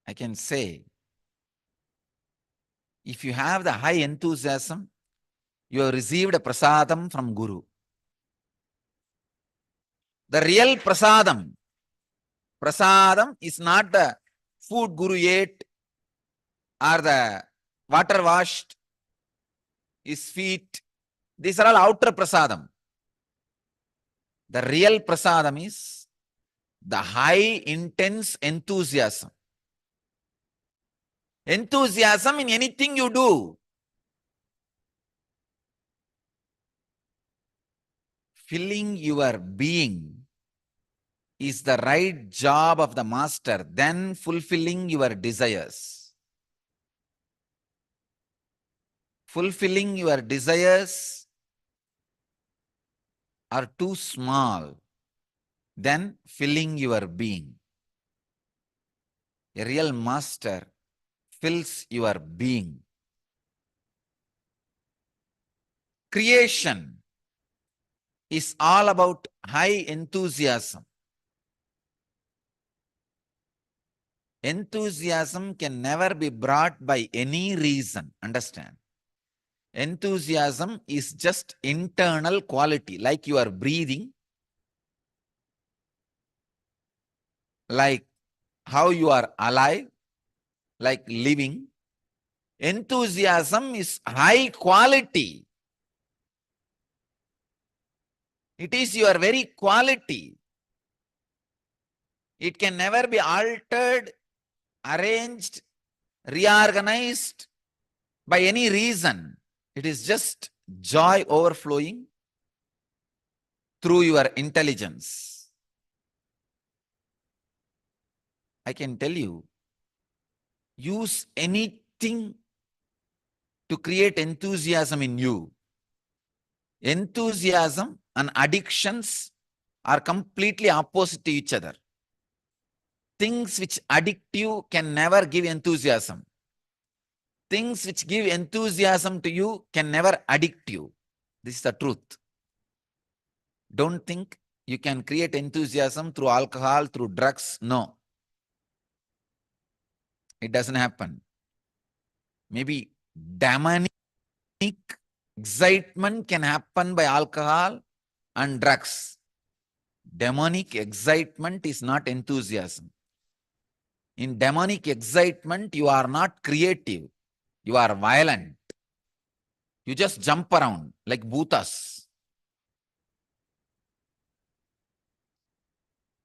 I can say, if you have the high enthusiasm, you have received a prasadam from Guru. The real prasadam is not the food Guru ate or the water washed his feet. These are all outer prasadam. The real prasadam is the high intense enthusiasm. Enthusiasm in anything you do. Filling your being is the right job of the master, then fulfilling your desires. Fulfilling your desires are too small, then filling your being. A real master fills your being. Creation is all about high enthusiasm. Enthusiasm can never be brought by any reason. Understand? Enthusiasm is just internal quality, like you are breathing, like how you are alive, like living. Enthusiasm is high quality. It is your very quality. It can never be altered, arranged, reorganized by any reason. It is just joy overflowing through your intelligence. I can tell you, use anything to create enthusiasm in you. Enthusiasm and addictions are completely opposite to each other. Things which addict you can never give enthusiasm. Things which give enthusiasm to you can never addict you. This is the truth. Don't think you can create enthusiasm through alcohol, through drugs. No. It doesn't happen. Maybe demonic excitement can happen by alcohol and drugs. Demonic excitement is not enthusiasm. In demonic excitement, you are not creative. You are violent. You just jump around like bhutas.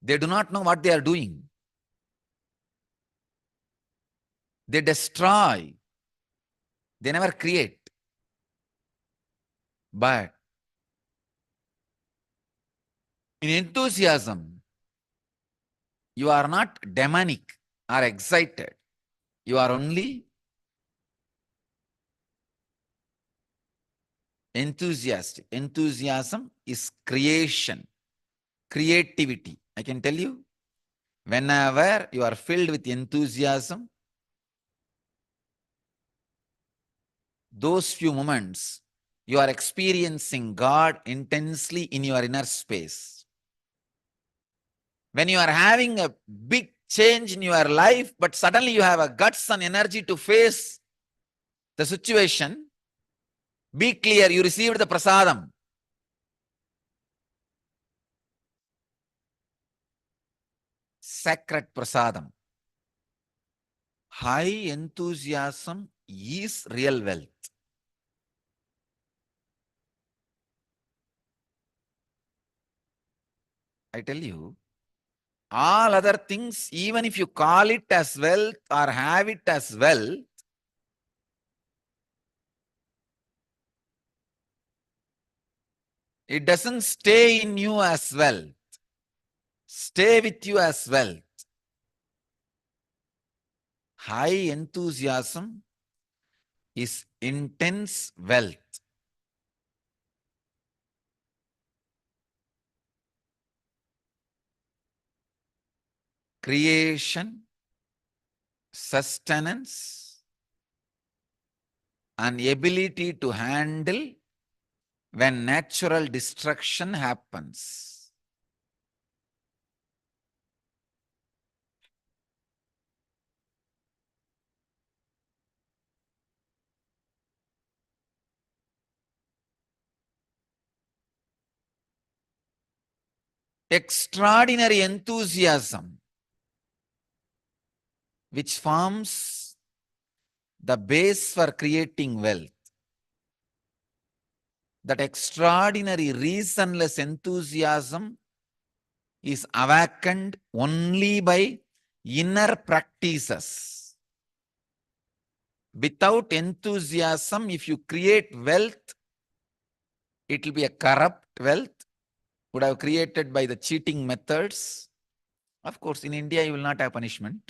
They do not know what they are doing. They destroy. They never create. But in enthusiasm, you are not demonic or excited. You are only enthusiastic. Enthusiasm is creation, creativity. I can tell you, whenever you are filled with enthusiasm, those few moments, you are experiencing God intensely in your inner space. When you are having a big change in your life, but suddenly you have a guts and energy to face the situation, be clear, you received the prasadam. Sacred prasadam. High enthusiasm is real wealth. I tell you, all other things, even if you call it as wealth or have it as wealth, it doesn't stay in you as wealth. Stay with you as wealth. High enthusiasm is intense wealth. Creation, sustenance, and ability to handle when natural destruction happens. Extraordinary enthusiasm, which forms the base for creating wealth. That extraordinary reasonless enthusiasm is awakened only by inner practices. Without enthusiasm, if you create wealth, it will be a corrupt wealth, would have created by the cheating methods. Of course, in India, you will not have punishment.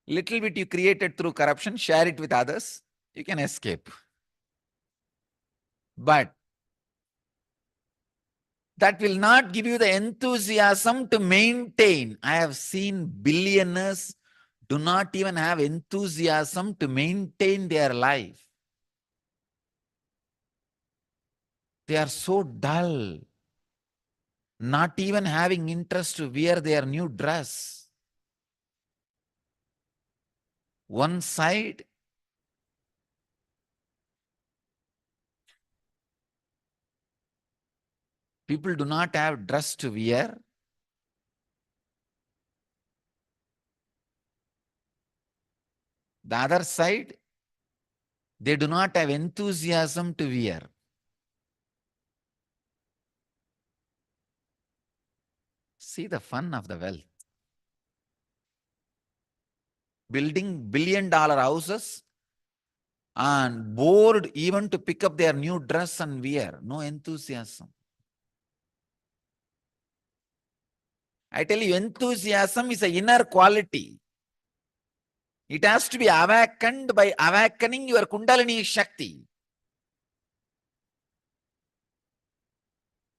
Little bit you created through corruption, share it with others, you can escape. But that will not give you the enthusiasm to maintain. I have seen billionaires do not even have enthusiasm to maintain their life. They are so dull, not even having interest to wear their new dress. One side, people do not have dress to wear. The other side, they do not have enthusiasm to wear. See the fun of the wealth. Building billion-dollar houses and bored even to pick up their new dress and wear. No enthusiasm. I tell you, enthusiasm is an inner quality. It has to be awakened by awakening your Kundalini Shakti.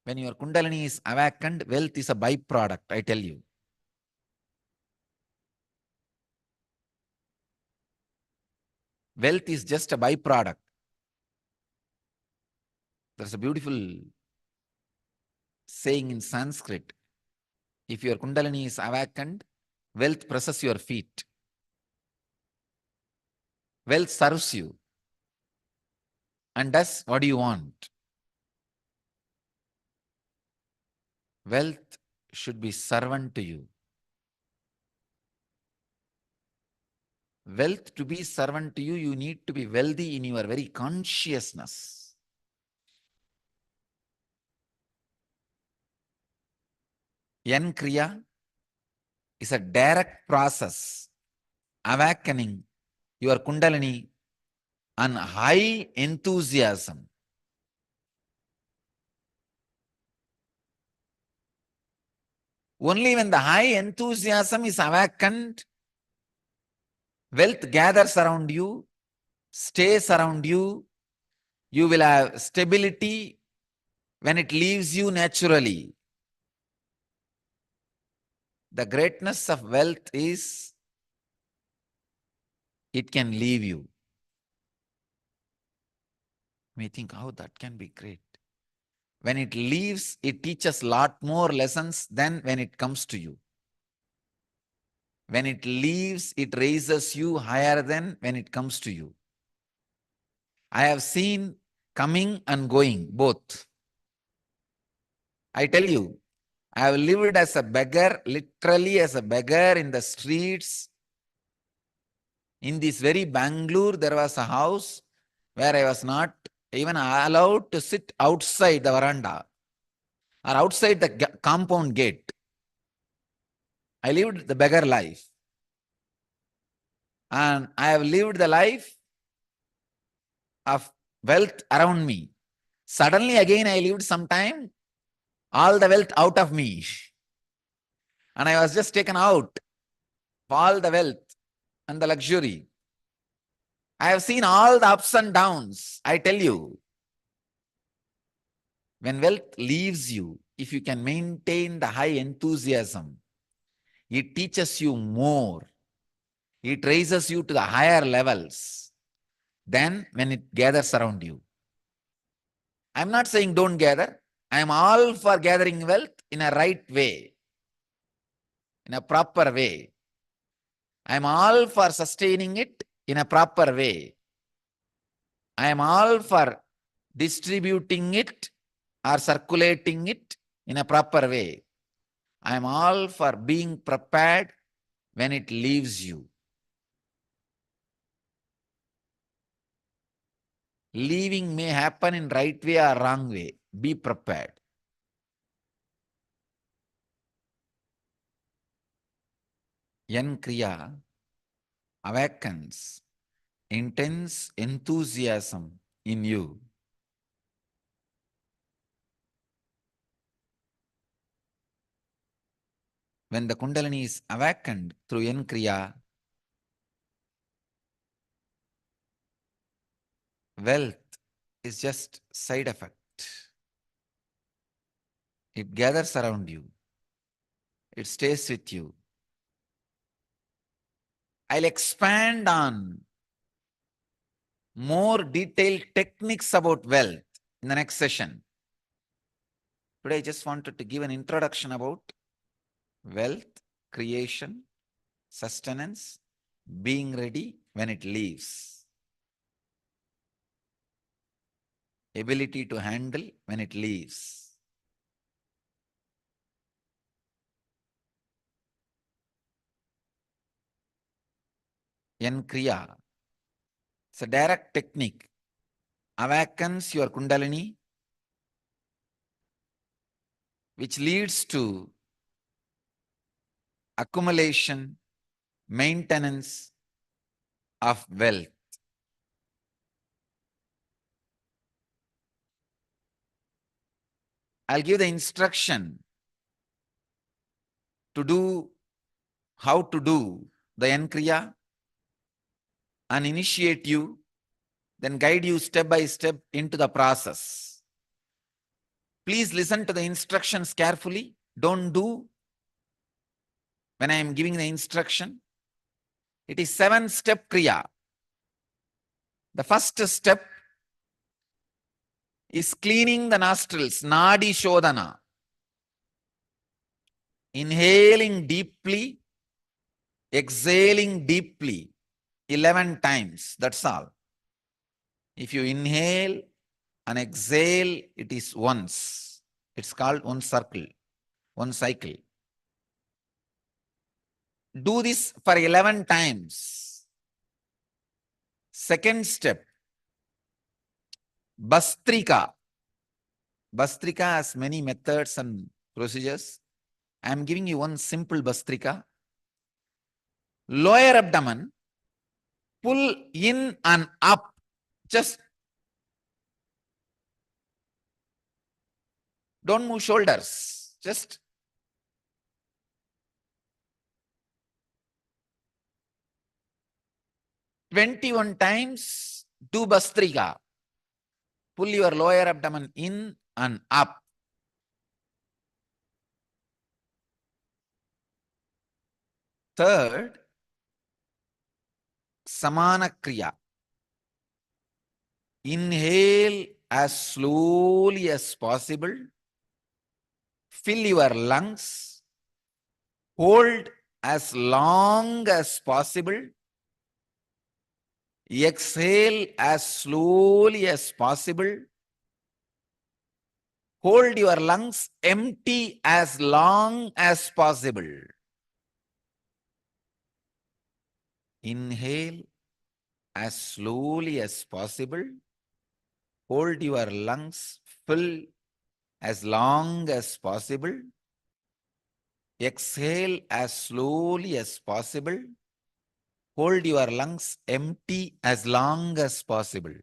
When your Kundalini is awakened, wealth is a byproduct, I tell you. Wealth is just a byproduct. There's a beautiful saying in Sanskrit. If your Kundalini is awakened, wealth presses your feet. Wealth serves you and does what you want. Wealth should be servant to you. Wealth to be servant to you, you need to be wealthy in your very consciousness. Yan Kriya, is a direct process, awakening your Kundalini and high enthusiasm. Only when the high enthusiasm is awakened, wealth gathers around you, stays around you, you will have stability when it leaves you naturally. The greatness of wealth is it can leave you. You may think, how that can be great. When it leaves, it teaches a lot more lessons than when it comes to you. When it leaves, it raises you higher than when it comes to you. I have seen coming and going, both. I tell you, I have lived as a beggar, literally as a beggar in the streets. In this very Bangalore, there was a house where I was not even allowed to sit outside the veranda or outside the compound gate. I lived the beggar life. And I have lived the life of wealth around me. Suddenly again I lived some time, all the wealth out of me. And I was just taken out of all the wealth and the luxury. I have seen all the ups and downs. I tell you, when wealth leaves you, if you can maintain the high enthusiasm, it teaches you more. It raises you to the higher levels than when it gathers around you. I'm not saying don't gather. I'm all for gathering wealth in a right way, in a proper way. I'm all for sustaining it in a proper way. I am all for distributing it or circulating it in a proper way. I am all for being prepared when it leaves you. Leaving may happen in right way or wrong way. Be prepared. Yan Kriya awakens intense enthusiasm in you. When the Kundalini is awakened through Yan Kriya, wealth is just side effect. It gathers around you. It stays with you. I'll expand on more detailed techniques about wealth in the next session. Today I just wanted to give an introduction about wealth, creation, sustenance, being ready when it leaves, ability to handle when it leaves. Yan Kriya, it's a direct technique, awakens your Kundalini, which leads to accumulation, maintenance of wealth. I'll give the instruction to do how to do the Yan Kriya and initiate you, then guide you step by step into the process. Please listen to the instructions carefully. Don't do when I am giving the instruction. It is 7-step Kriya. The first step is cleaning the nostrils, Nadi Shodhana. Inhaling deeply, exhaling deeply, 11 times. That's all. If you inhale and exhale, it is once. It's called one circle, one cycle. Do this for 11 times. Second step, Bastrika. Bastrika has many methods and procedures. I am giving you one simple Bastrika. lower abdomen, pull in and up. Just don't move shoulders. Just 21 times do Bastrika. Pull your lower abdomen in and up. Third, Samana Kriya. Inhale as slowly as possible. Fill your lungs. Hold as long as possible. Exhale as slowly as possible. Hold your lungs empty as long as possible. Inhale as slowly as possible. Hold your lungs full as long as possible. Exhale as slowly as possible. Hold your lungs empty as long as possible.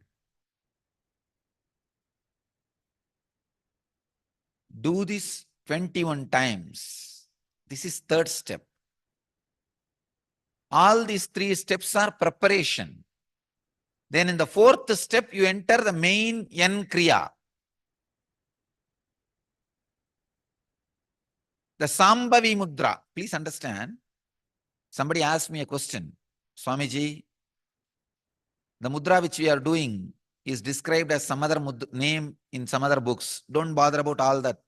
Do this 21 times. This is third step. All these three steps are preparation. Then in the fourth step, you enter the main Yan Kriya. The Sambhavi Mudra. Please understand. Somebody asked me a question. Swamiji, the mudra which we are doing is described as some other name in some other books. Don't bother about all that.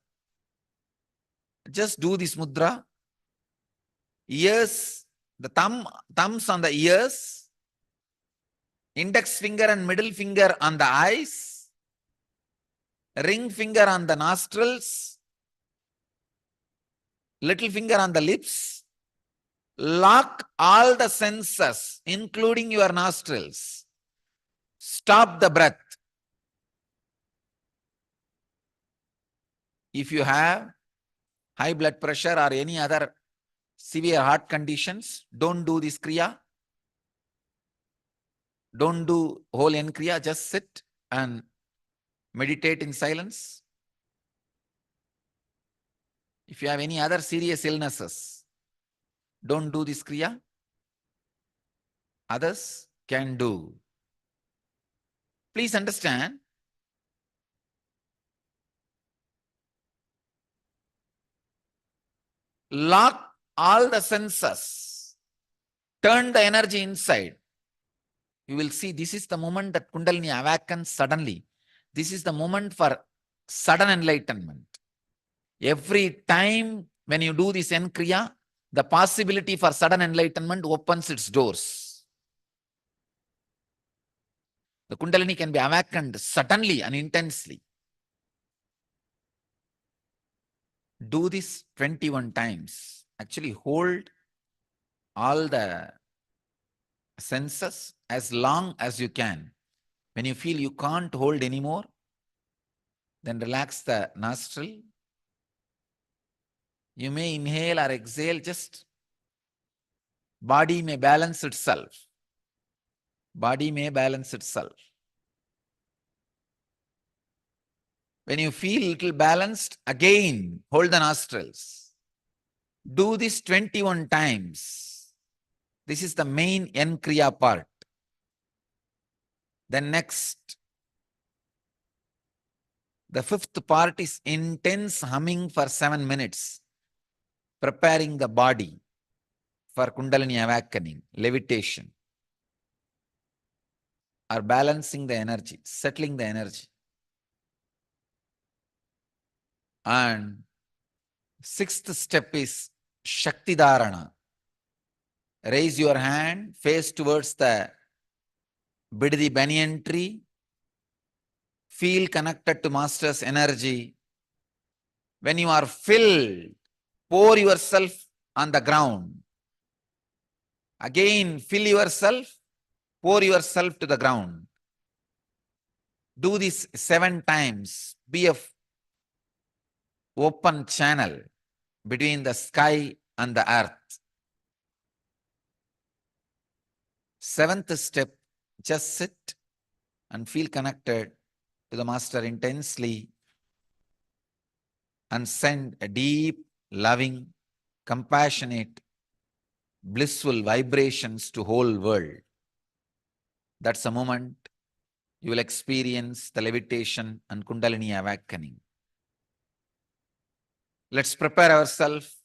Just do this mudra. Ears, the thumbs on the ears, index finger and middle finger on the eyes, ring finger on the nostrils, little finger on the lips. Lock all the senses, including your nostrils. Stop the breath. If you have high blood pressure or any other severe heart conditions, don't do this kriya. Don't do whole Yan kriya. Just sit and meditate in silence. If you have any other serious illnesses, don't do this kriya. Others can do. Please understand. Lock all the senses. Turn the energy inside. You will see this is the moment that Kundalini awakens suddenly. This is the moment for sudden enlightenment. Every time when you do this Yan Kriya, the possibility for sudden enlightenment opens its doors. The Kundalini can be awakened suddenly and intensely. Do this 21 times. Actually, hold all the senses as long as you can. When you feel you can't hold anymore, then relax the nostril. You may inhale or exhale, just body may balance itself. Body may balance itself. When you feel little balanced, again hold the nostrils. Do this 21 times. This is the main Yan Kriya part. Then next, the fifth part is intense humming for 7 minutes, preparing the body for Kundalini awakening, levitation, or balancing the energy, settling the energy. And sixth step is Shakti Dharana. Raise your hand, face towards the Bidadi banyan tree. Feel connected to Master's energy. When you are filled, pour yourself on the ground. Again, fill yourself, pour yourself to the ground. Do this 7 times. Be a open channel between the sky and the earth. Seventh step, just sit and feel connected to the Master intensely and send a deep, loving, compassionate, blissful vibrations to whole world. That's a moment you will experience the levitation and Kundalini awakening. Let's prepare ourselves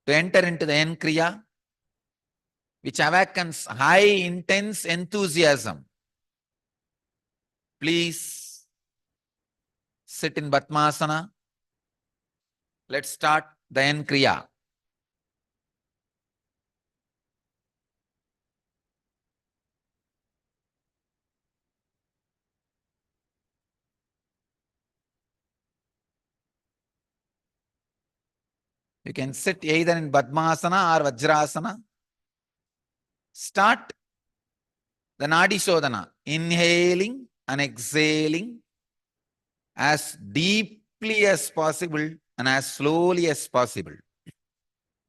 to enter into the N-Kriya, which awakens high, intense enthusiasm. Please sit in Padmasana. Let's start the N-Kriya. You can sit either in Padmasana or Vajrasana. Start the Nadi Shodhana, inhaling and exhaling as deeply as possible and as slowly as possible.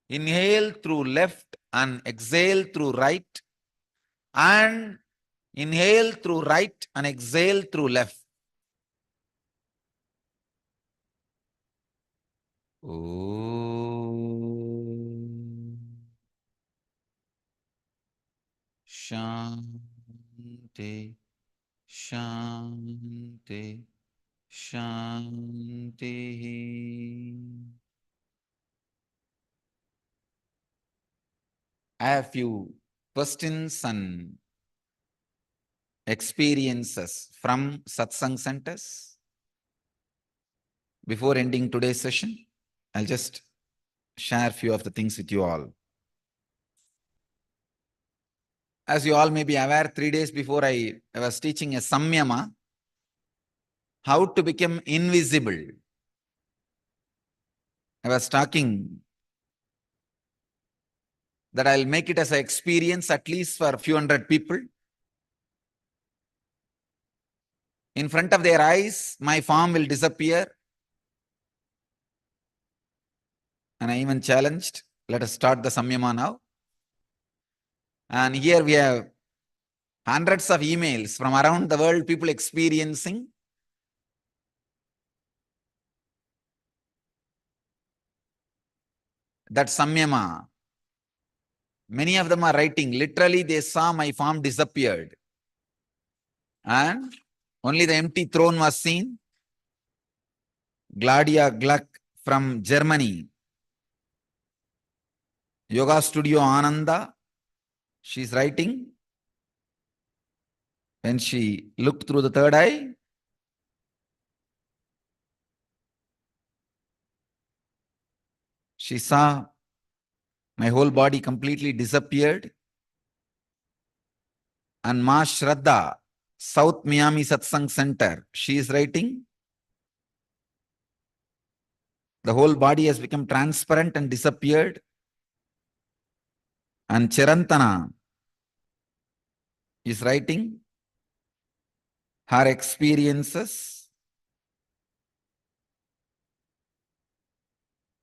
Inhale through left and exhale through right, and inhale through right and exhale through left. Om Shanti Shanti Shanti. I have few questions and experiences from satsang centers. Before ending today's session, I'll just share a few of the things with you all. As you all may be aware, 3 days before I was teaching a samyama, how to become invisible. I was talking that I'll make it as an experience at least for a few hundred people. In front of their eyes, my form will disappear. And I even challenged, let us start the samyama now. And here we have hundreds of emails from around the world, people experiencing that samyama. Many of them are writing, literally they saw my form disappeared. And only the empty throne was seen. Gladia Gluck from Germany. Yoga Studio Ananda. She's writing. When she looked through the third eye, she saw my whole body completely disappeared. And Ma Shraddha, South Miami Satsang Center, she is writing, the whole body has become transparent and disappeared. And Chirantana is writing her experiences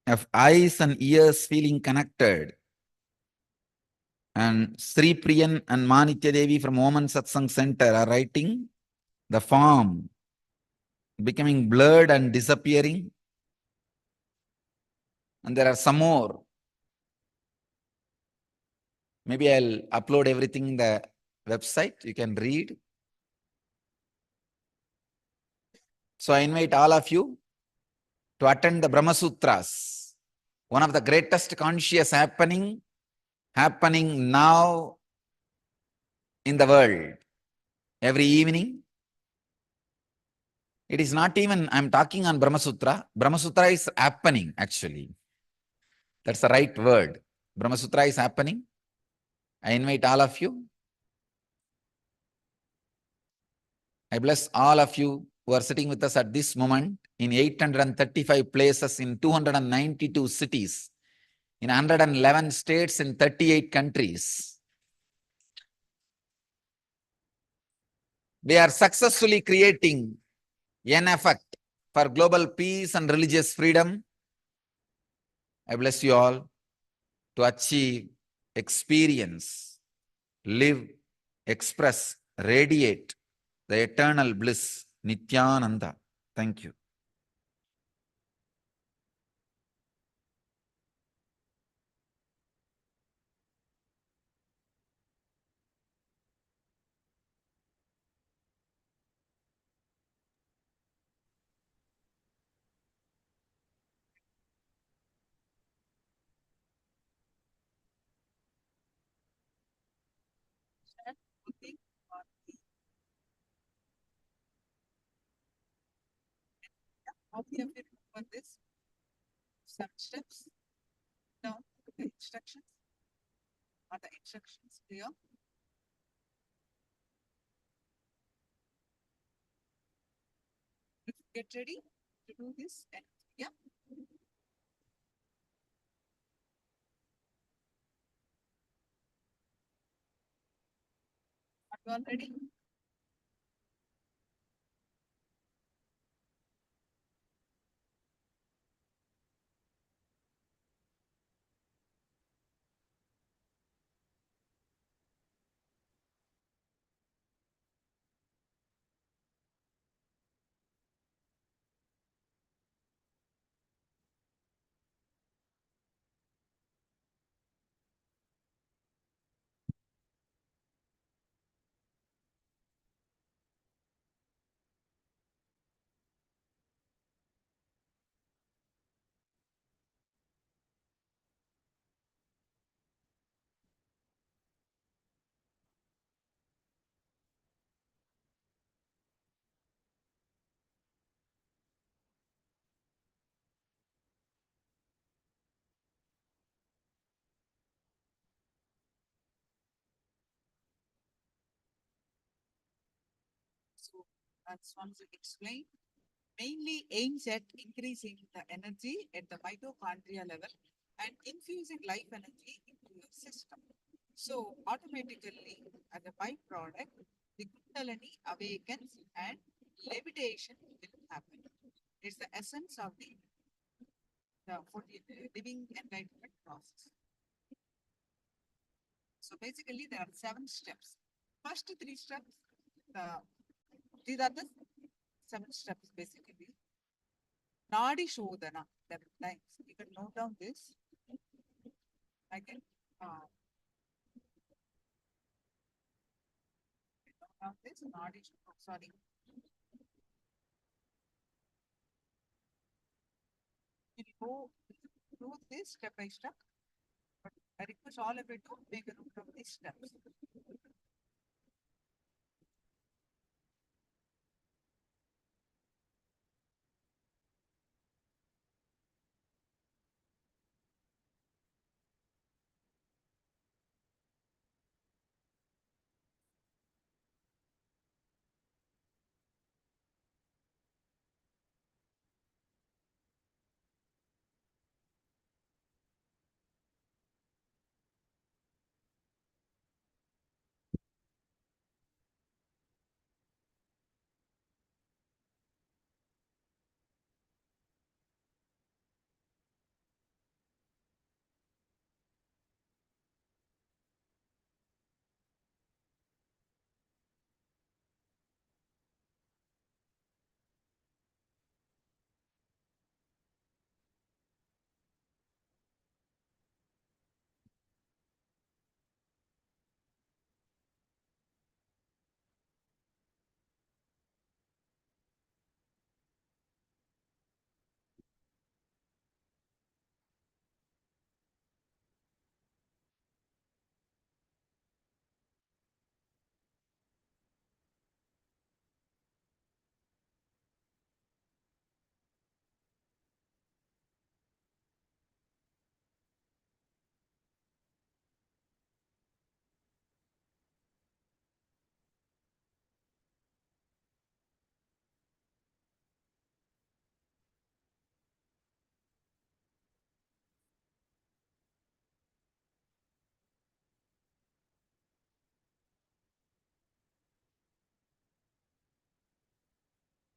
of eyes and ears feeling connected. And Sri Priyan and Manitya Devi from Woman Satsang Center are writing the form becoming blurred and disappearing. And there are some more. Maybe I'll upload everything in the website. You can read. So I invite all of you to attend the Brahma Sutras, one of the greatest conscious happening now in the world. Every evening. It is not even, I'm talking on Brahma Sutra. Brahma Sutra is happening actually. That's the right word. Brahma Sutra is happening. I invite all of you. I bless all of you who are sitting with us at this moment in 835 places in 292 cities, in 111 states, in 38 countries. We are successfully creating an effect for global peace and religious freedom. I bless you all to achieve, experience live, express, radiate the eternal bliss, Nithyananda. Thank you. And putting on the how we have to remember this 7 steps. Now the instructions are the instructions clear. Get ready to do this and yeah. Are you all ready? So as Swami explained, mainly aims at increasing the energy at the mitochondria level and infusing life energy into your system. So automatically, as a byproduct, the Kundalini awakens and levitation will happen. It's the essence of for the living enlightenment process. So basically, there are 7 steps. First 3 steps, these are the 7 steps basically. Nadi Shodhana, 7 times. You can note down this. I can note down this. Nadi Shodhana, sorry. We'll go through this step by step. But I request all of you to make a note of these steps.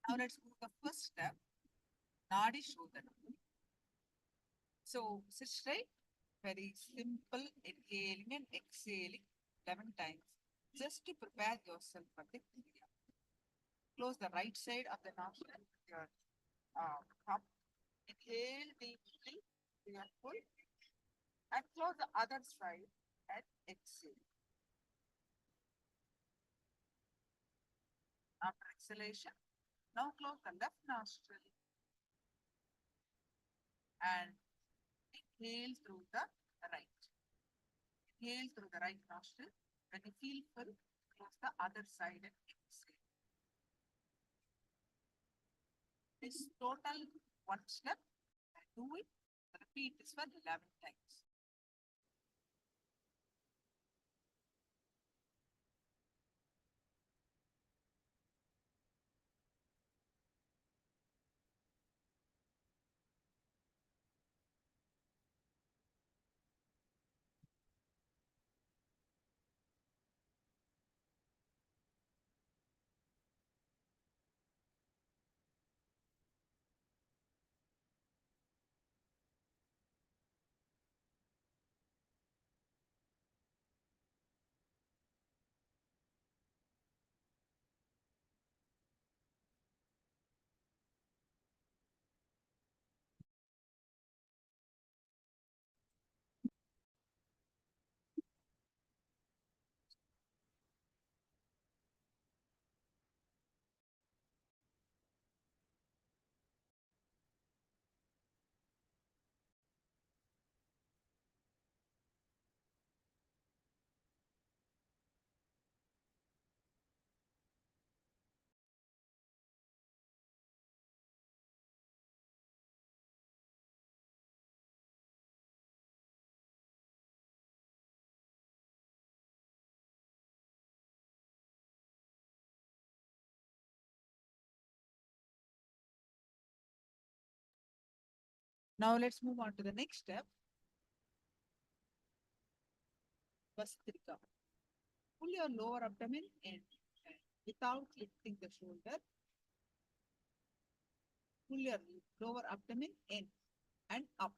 Now let's move the first step, Nadi Shodhana. So sit straight, very simple, inhaling and exhaling. 11 times just to prepare yourself for the kriya. Close the right side of the nostril with your thumb. Inhale deeply to your full and close the other side and exhale. After exhalation, now close the left nostril and inhale through the right. Inhale through the right nostril. When you feel full, close the other side and exhale. This total one step. Do it. Repeat this for 11 times. Now let's move on to the next step. Vastrika. Pull your lower abdomen in without lifting the shoulder. Pull your lower abdomen in and up.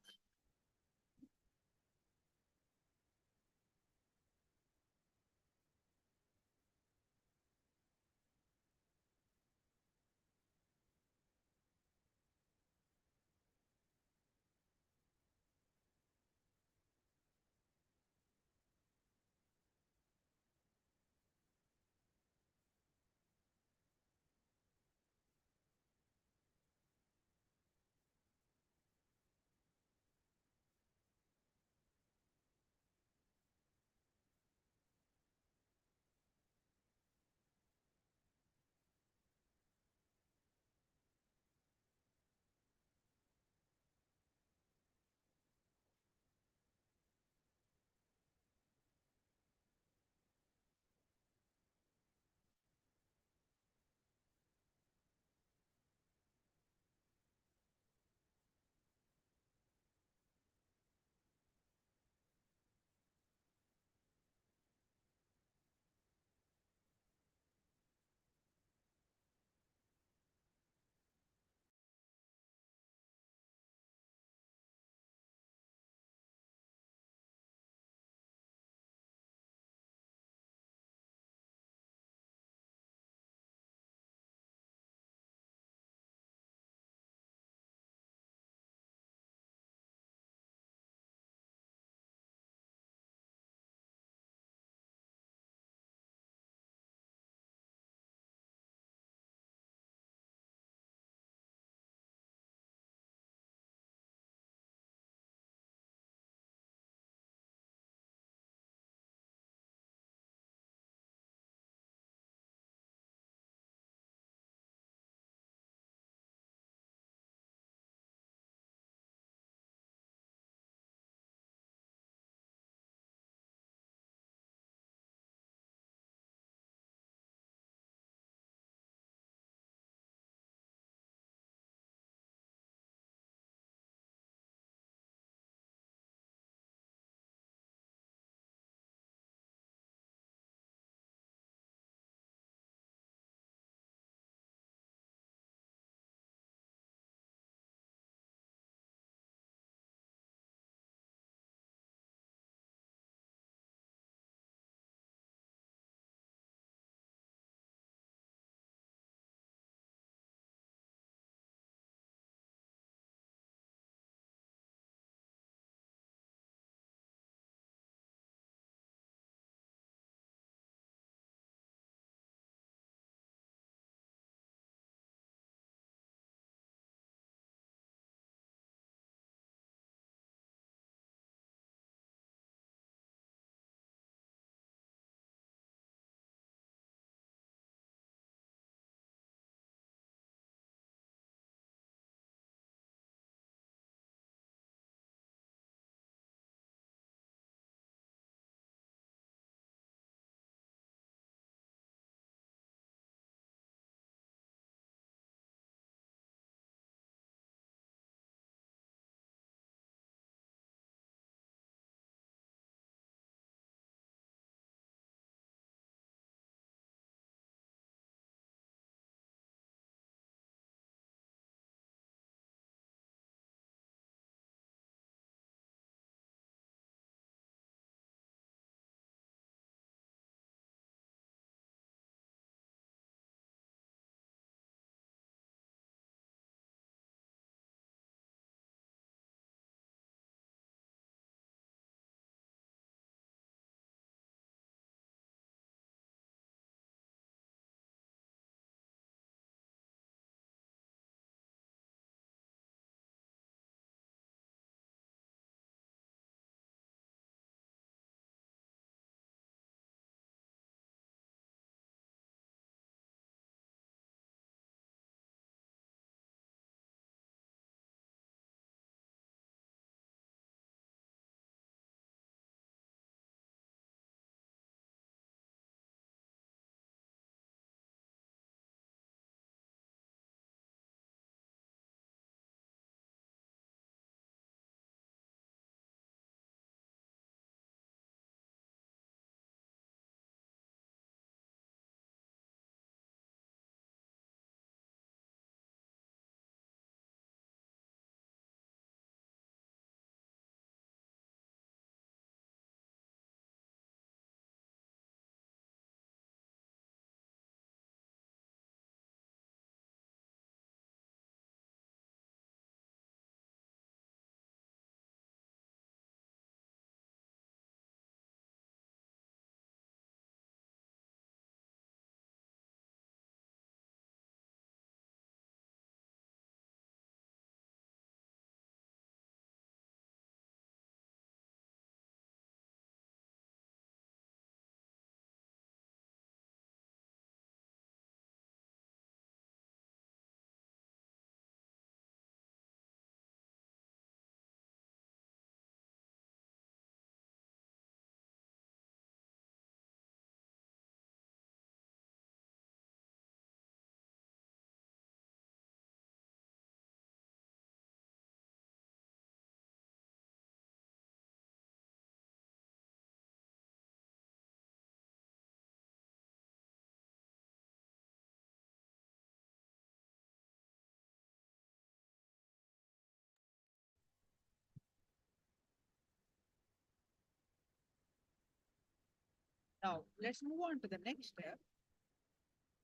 Now, let's move on to the next step.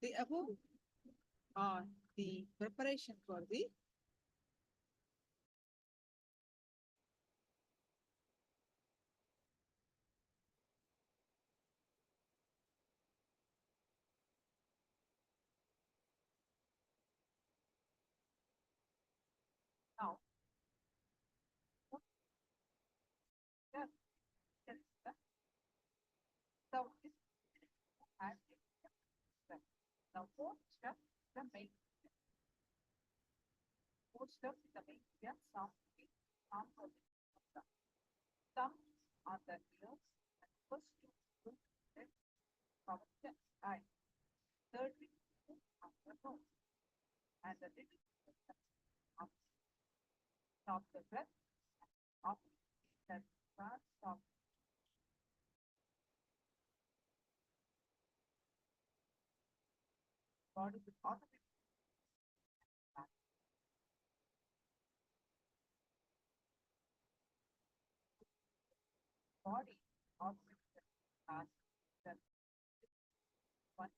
The above are the preparation for the now. Step is so this has a step. Now, fourth step, the main step. Fourth step is the main step. Some of the some are the ears and first two steps from the eye. Third one of the nose and the little of stop the breath of that start stop body with automatic body automatic that one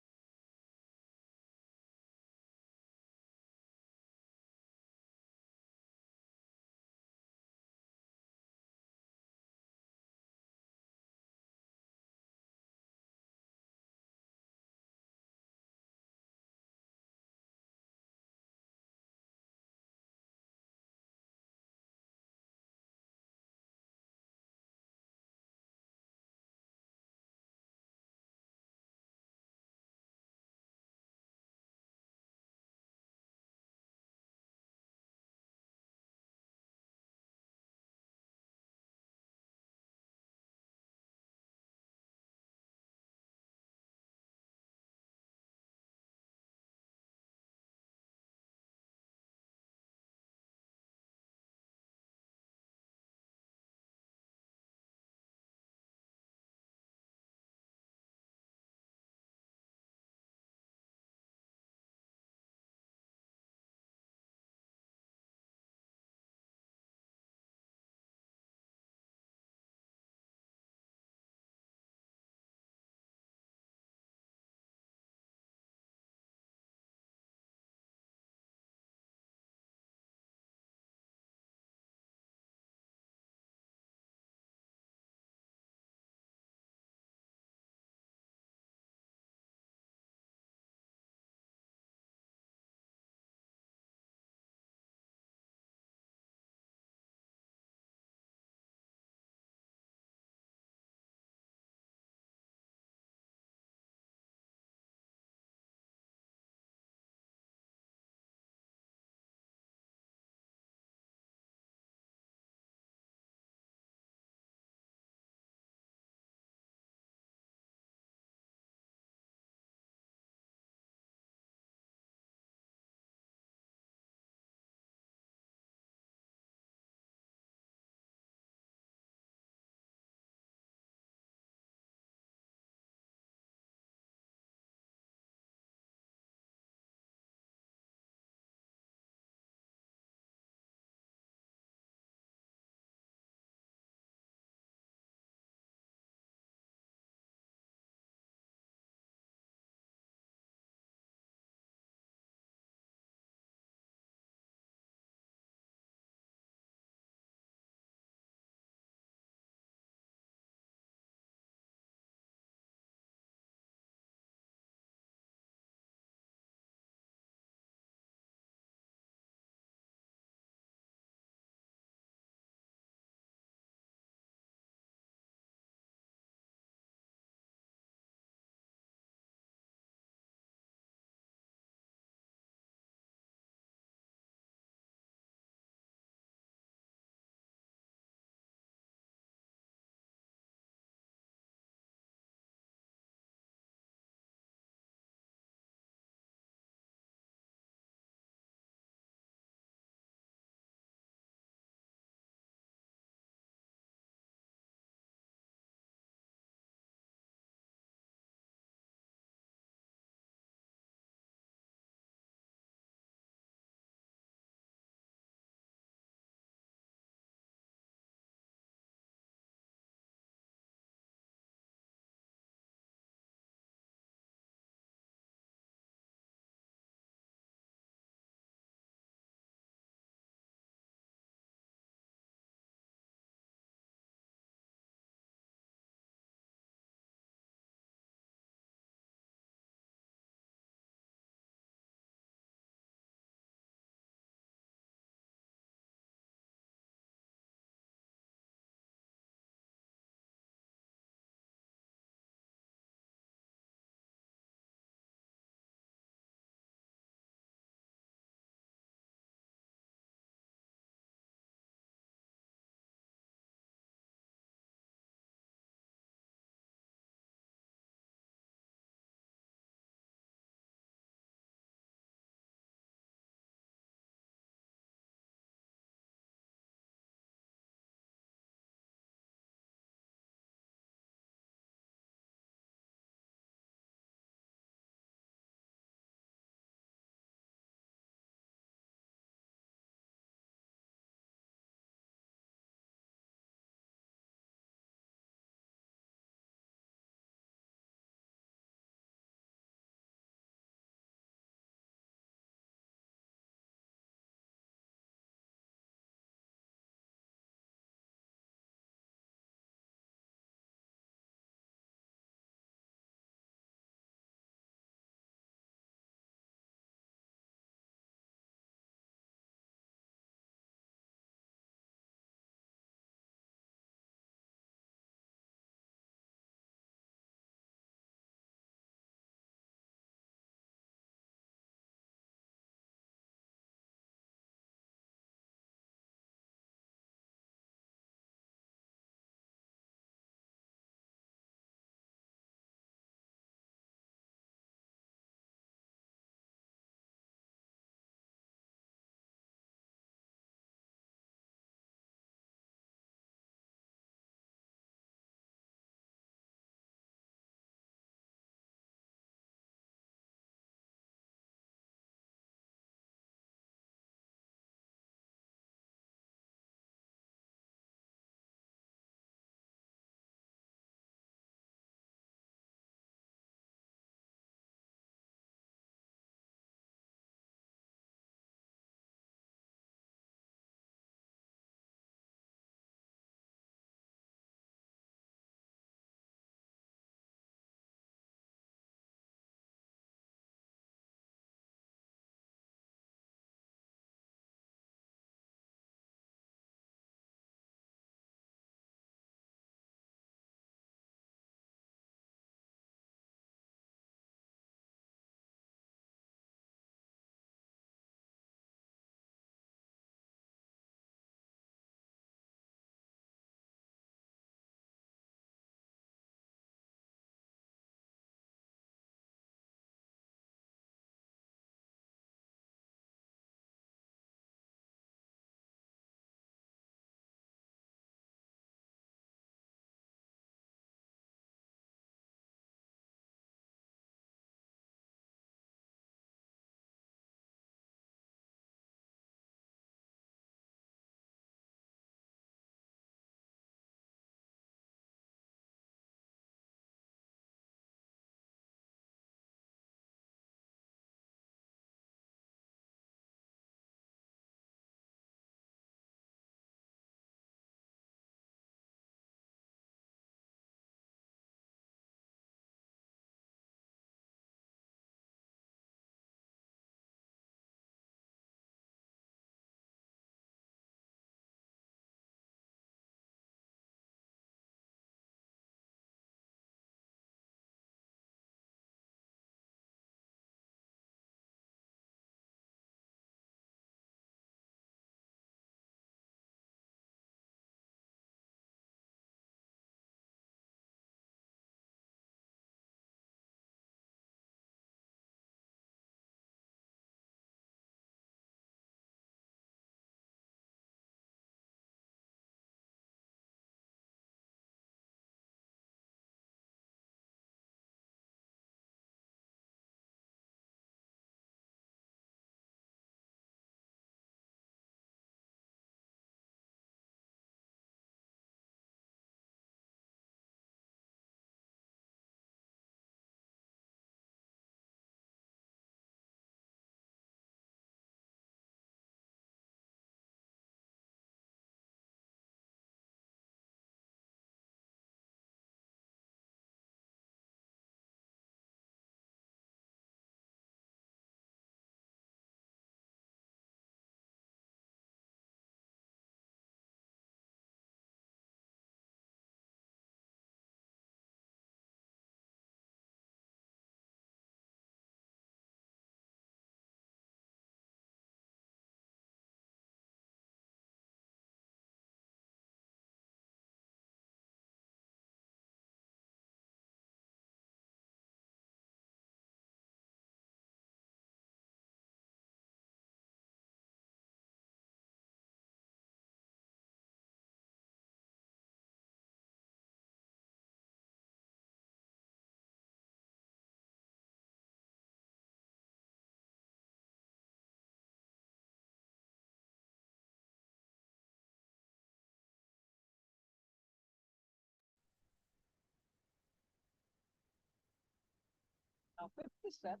Now, fifth step,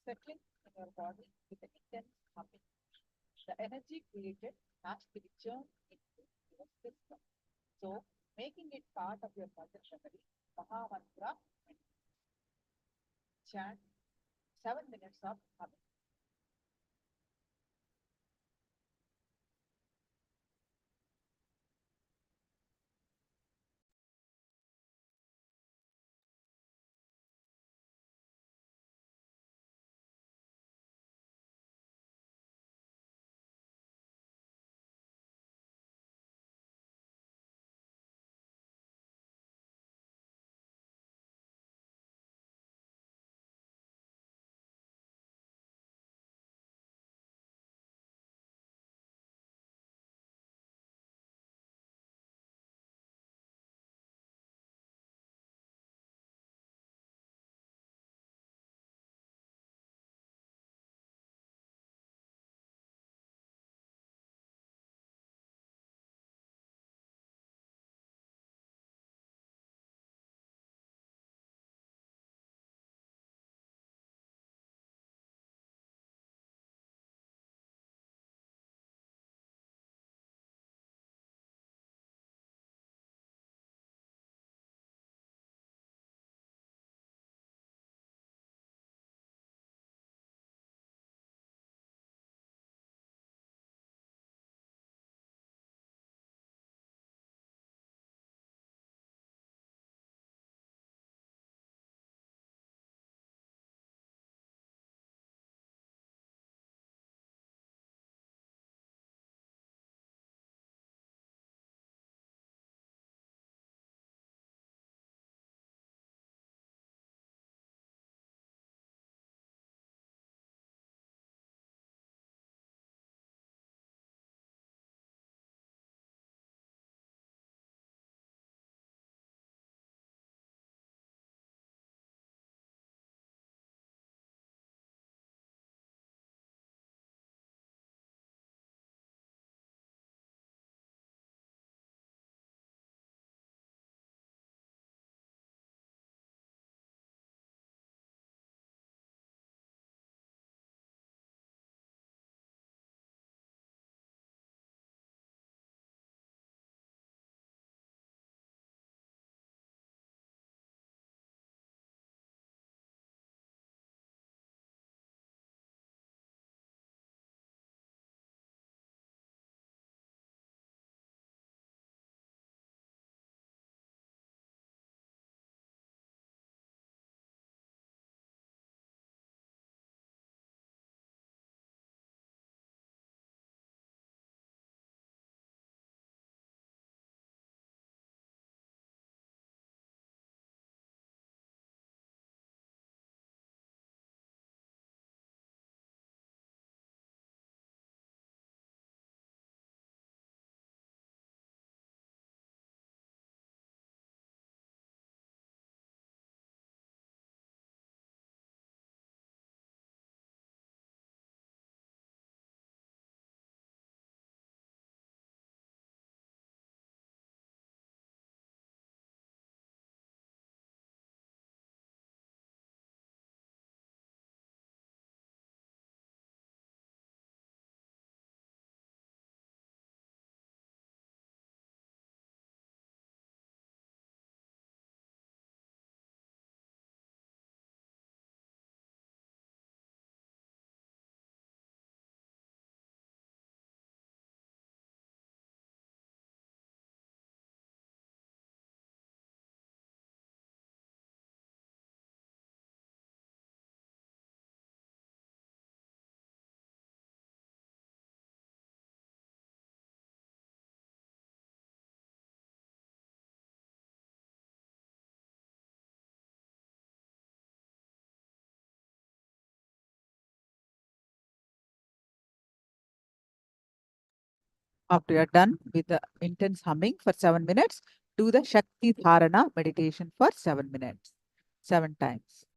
settling in your body with an intense humming. The energy created has to be turned into your system. So, making it part of your muscle memory, Mahamantra, and chant 7 minutes of humming. After you're done with the intense humming for 7 minutes, do the Shakti Dharana meditation for 7 minutes, 7 times.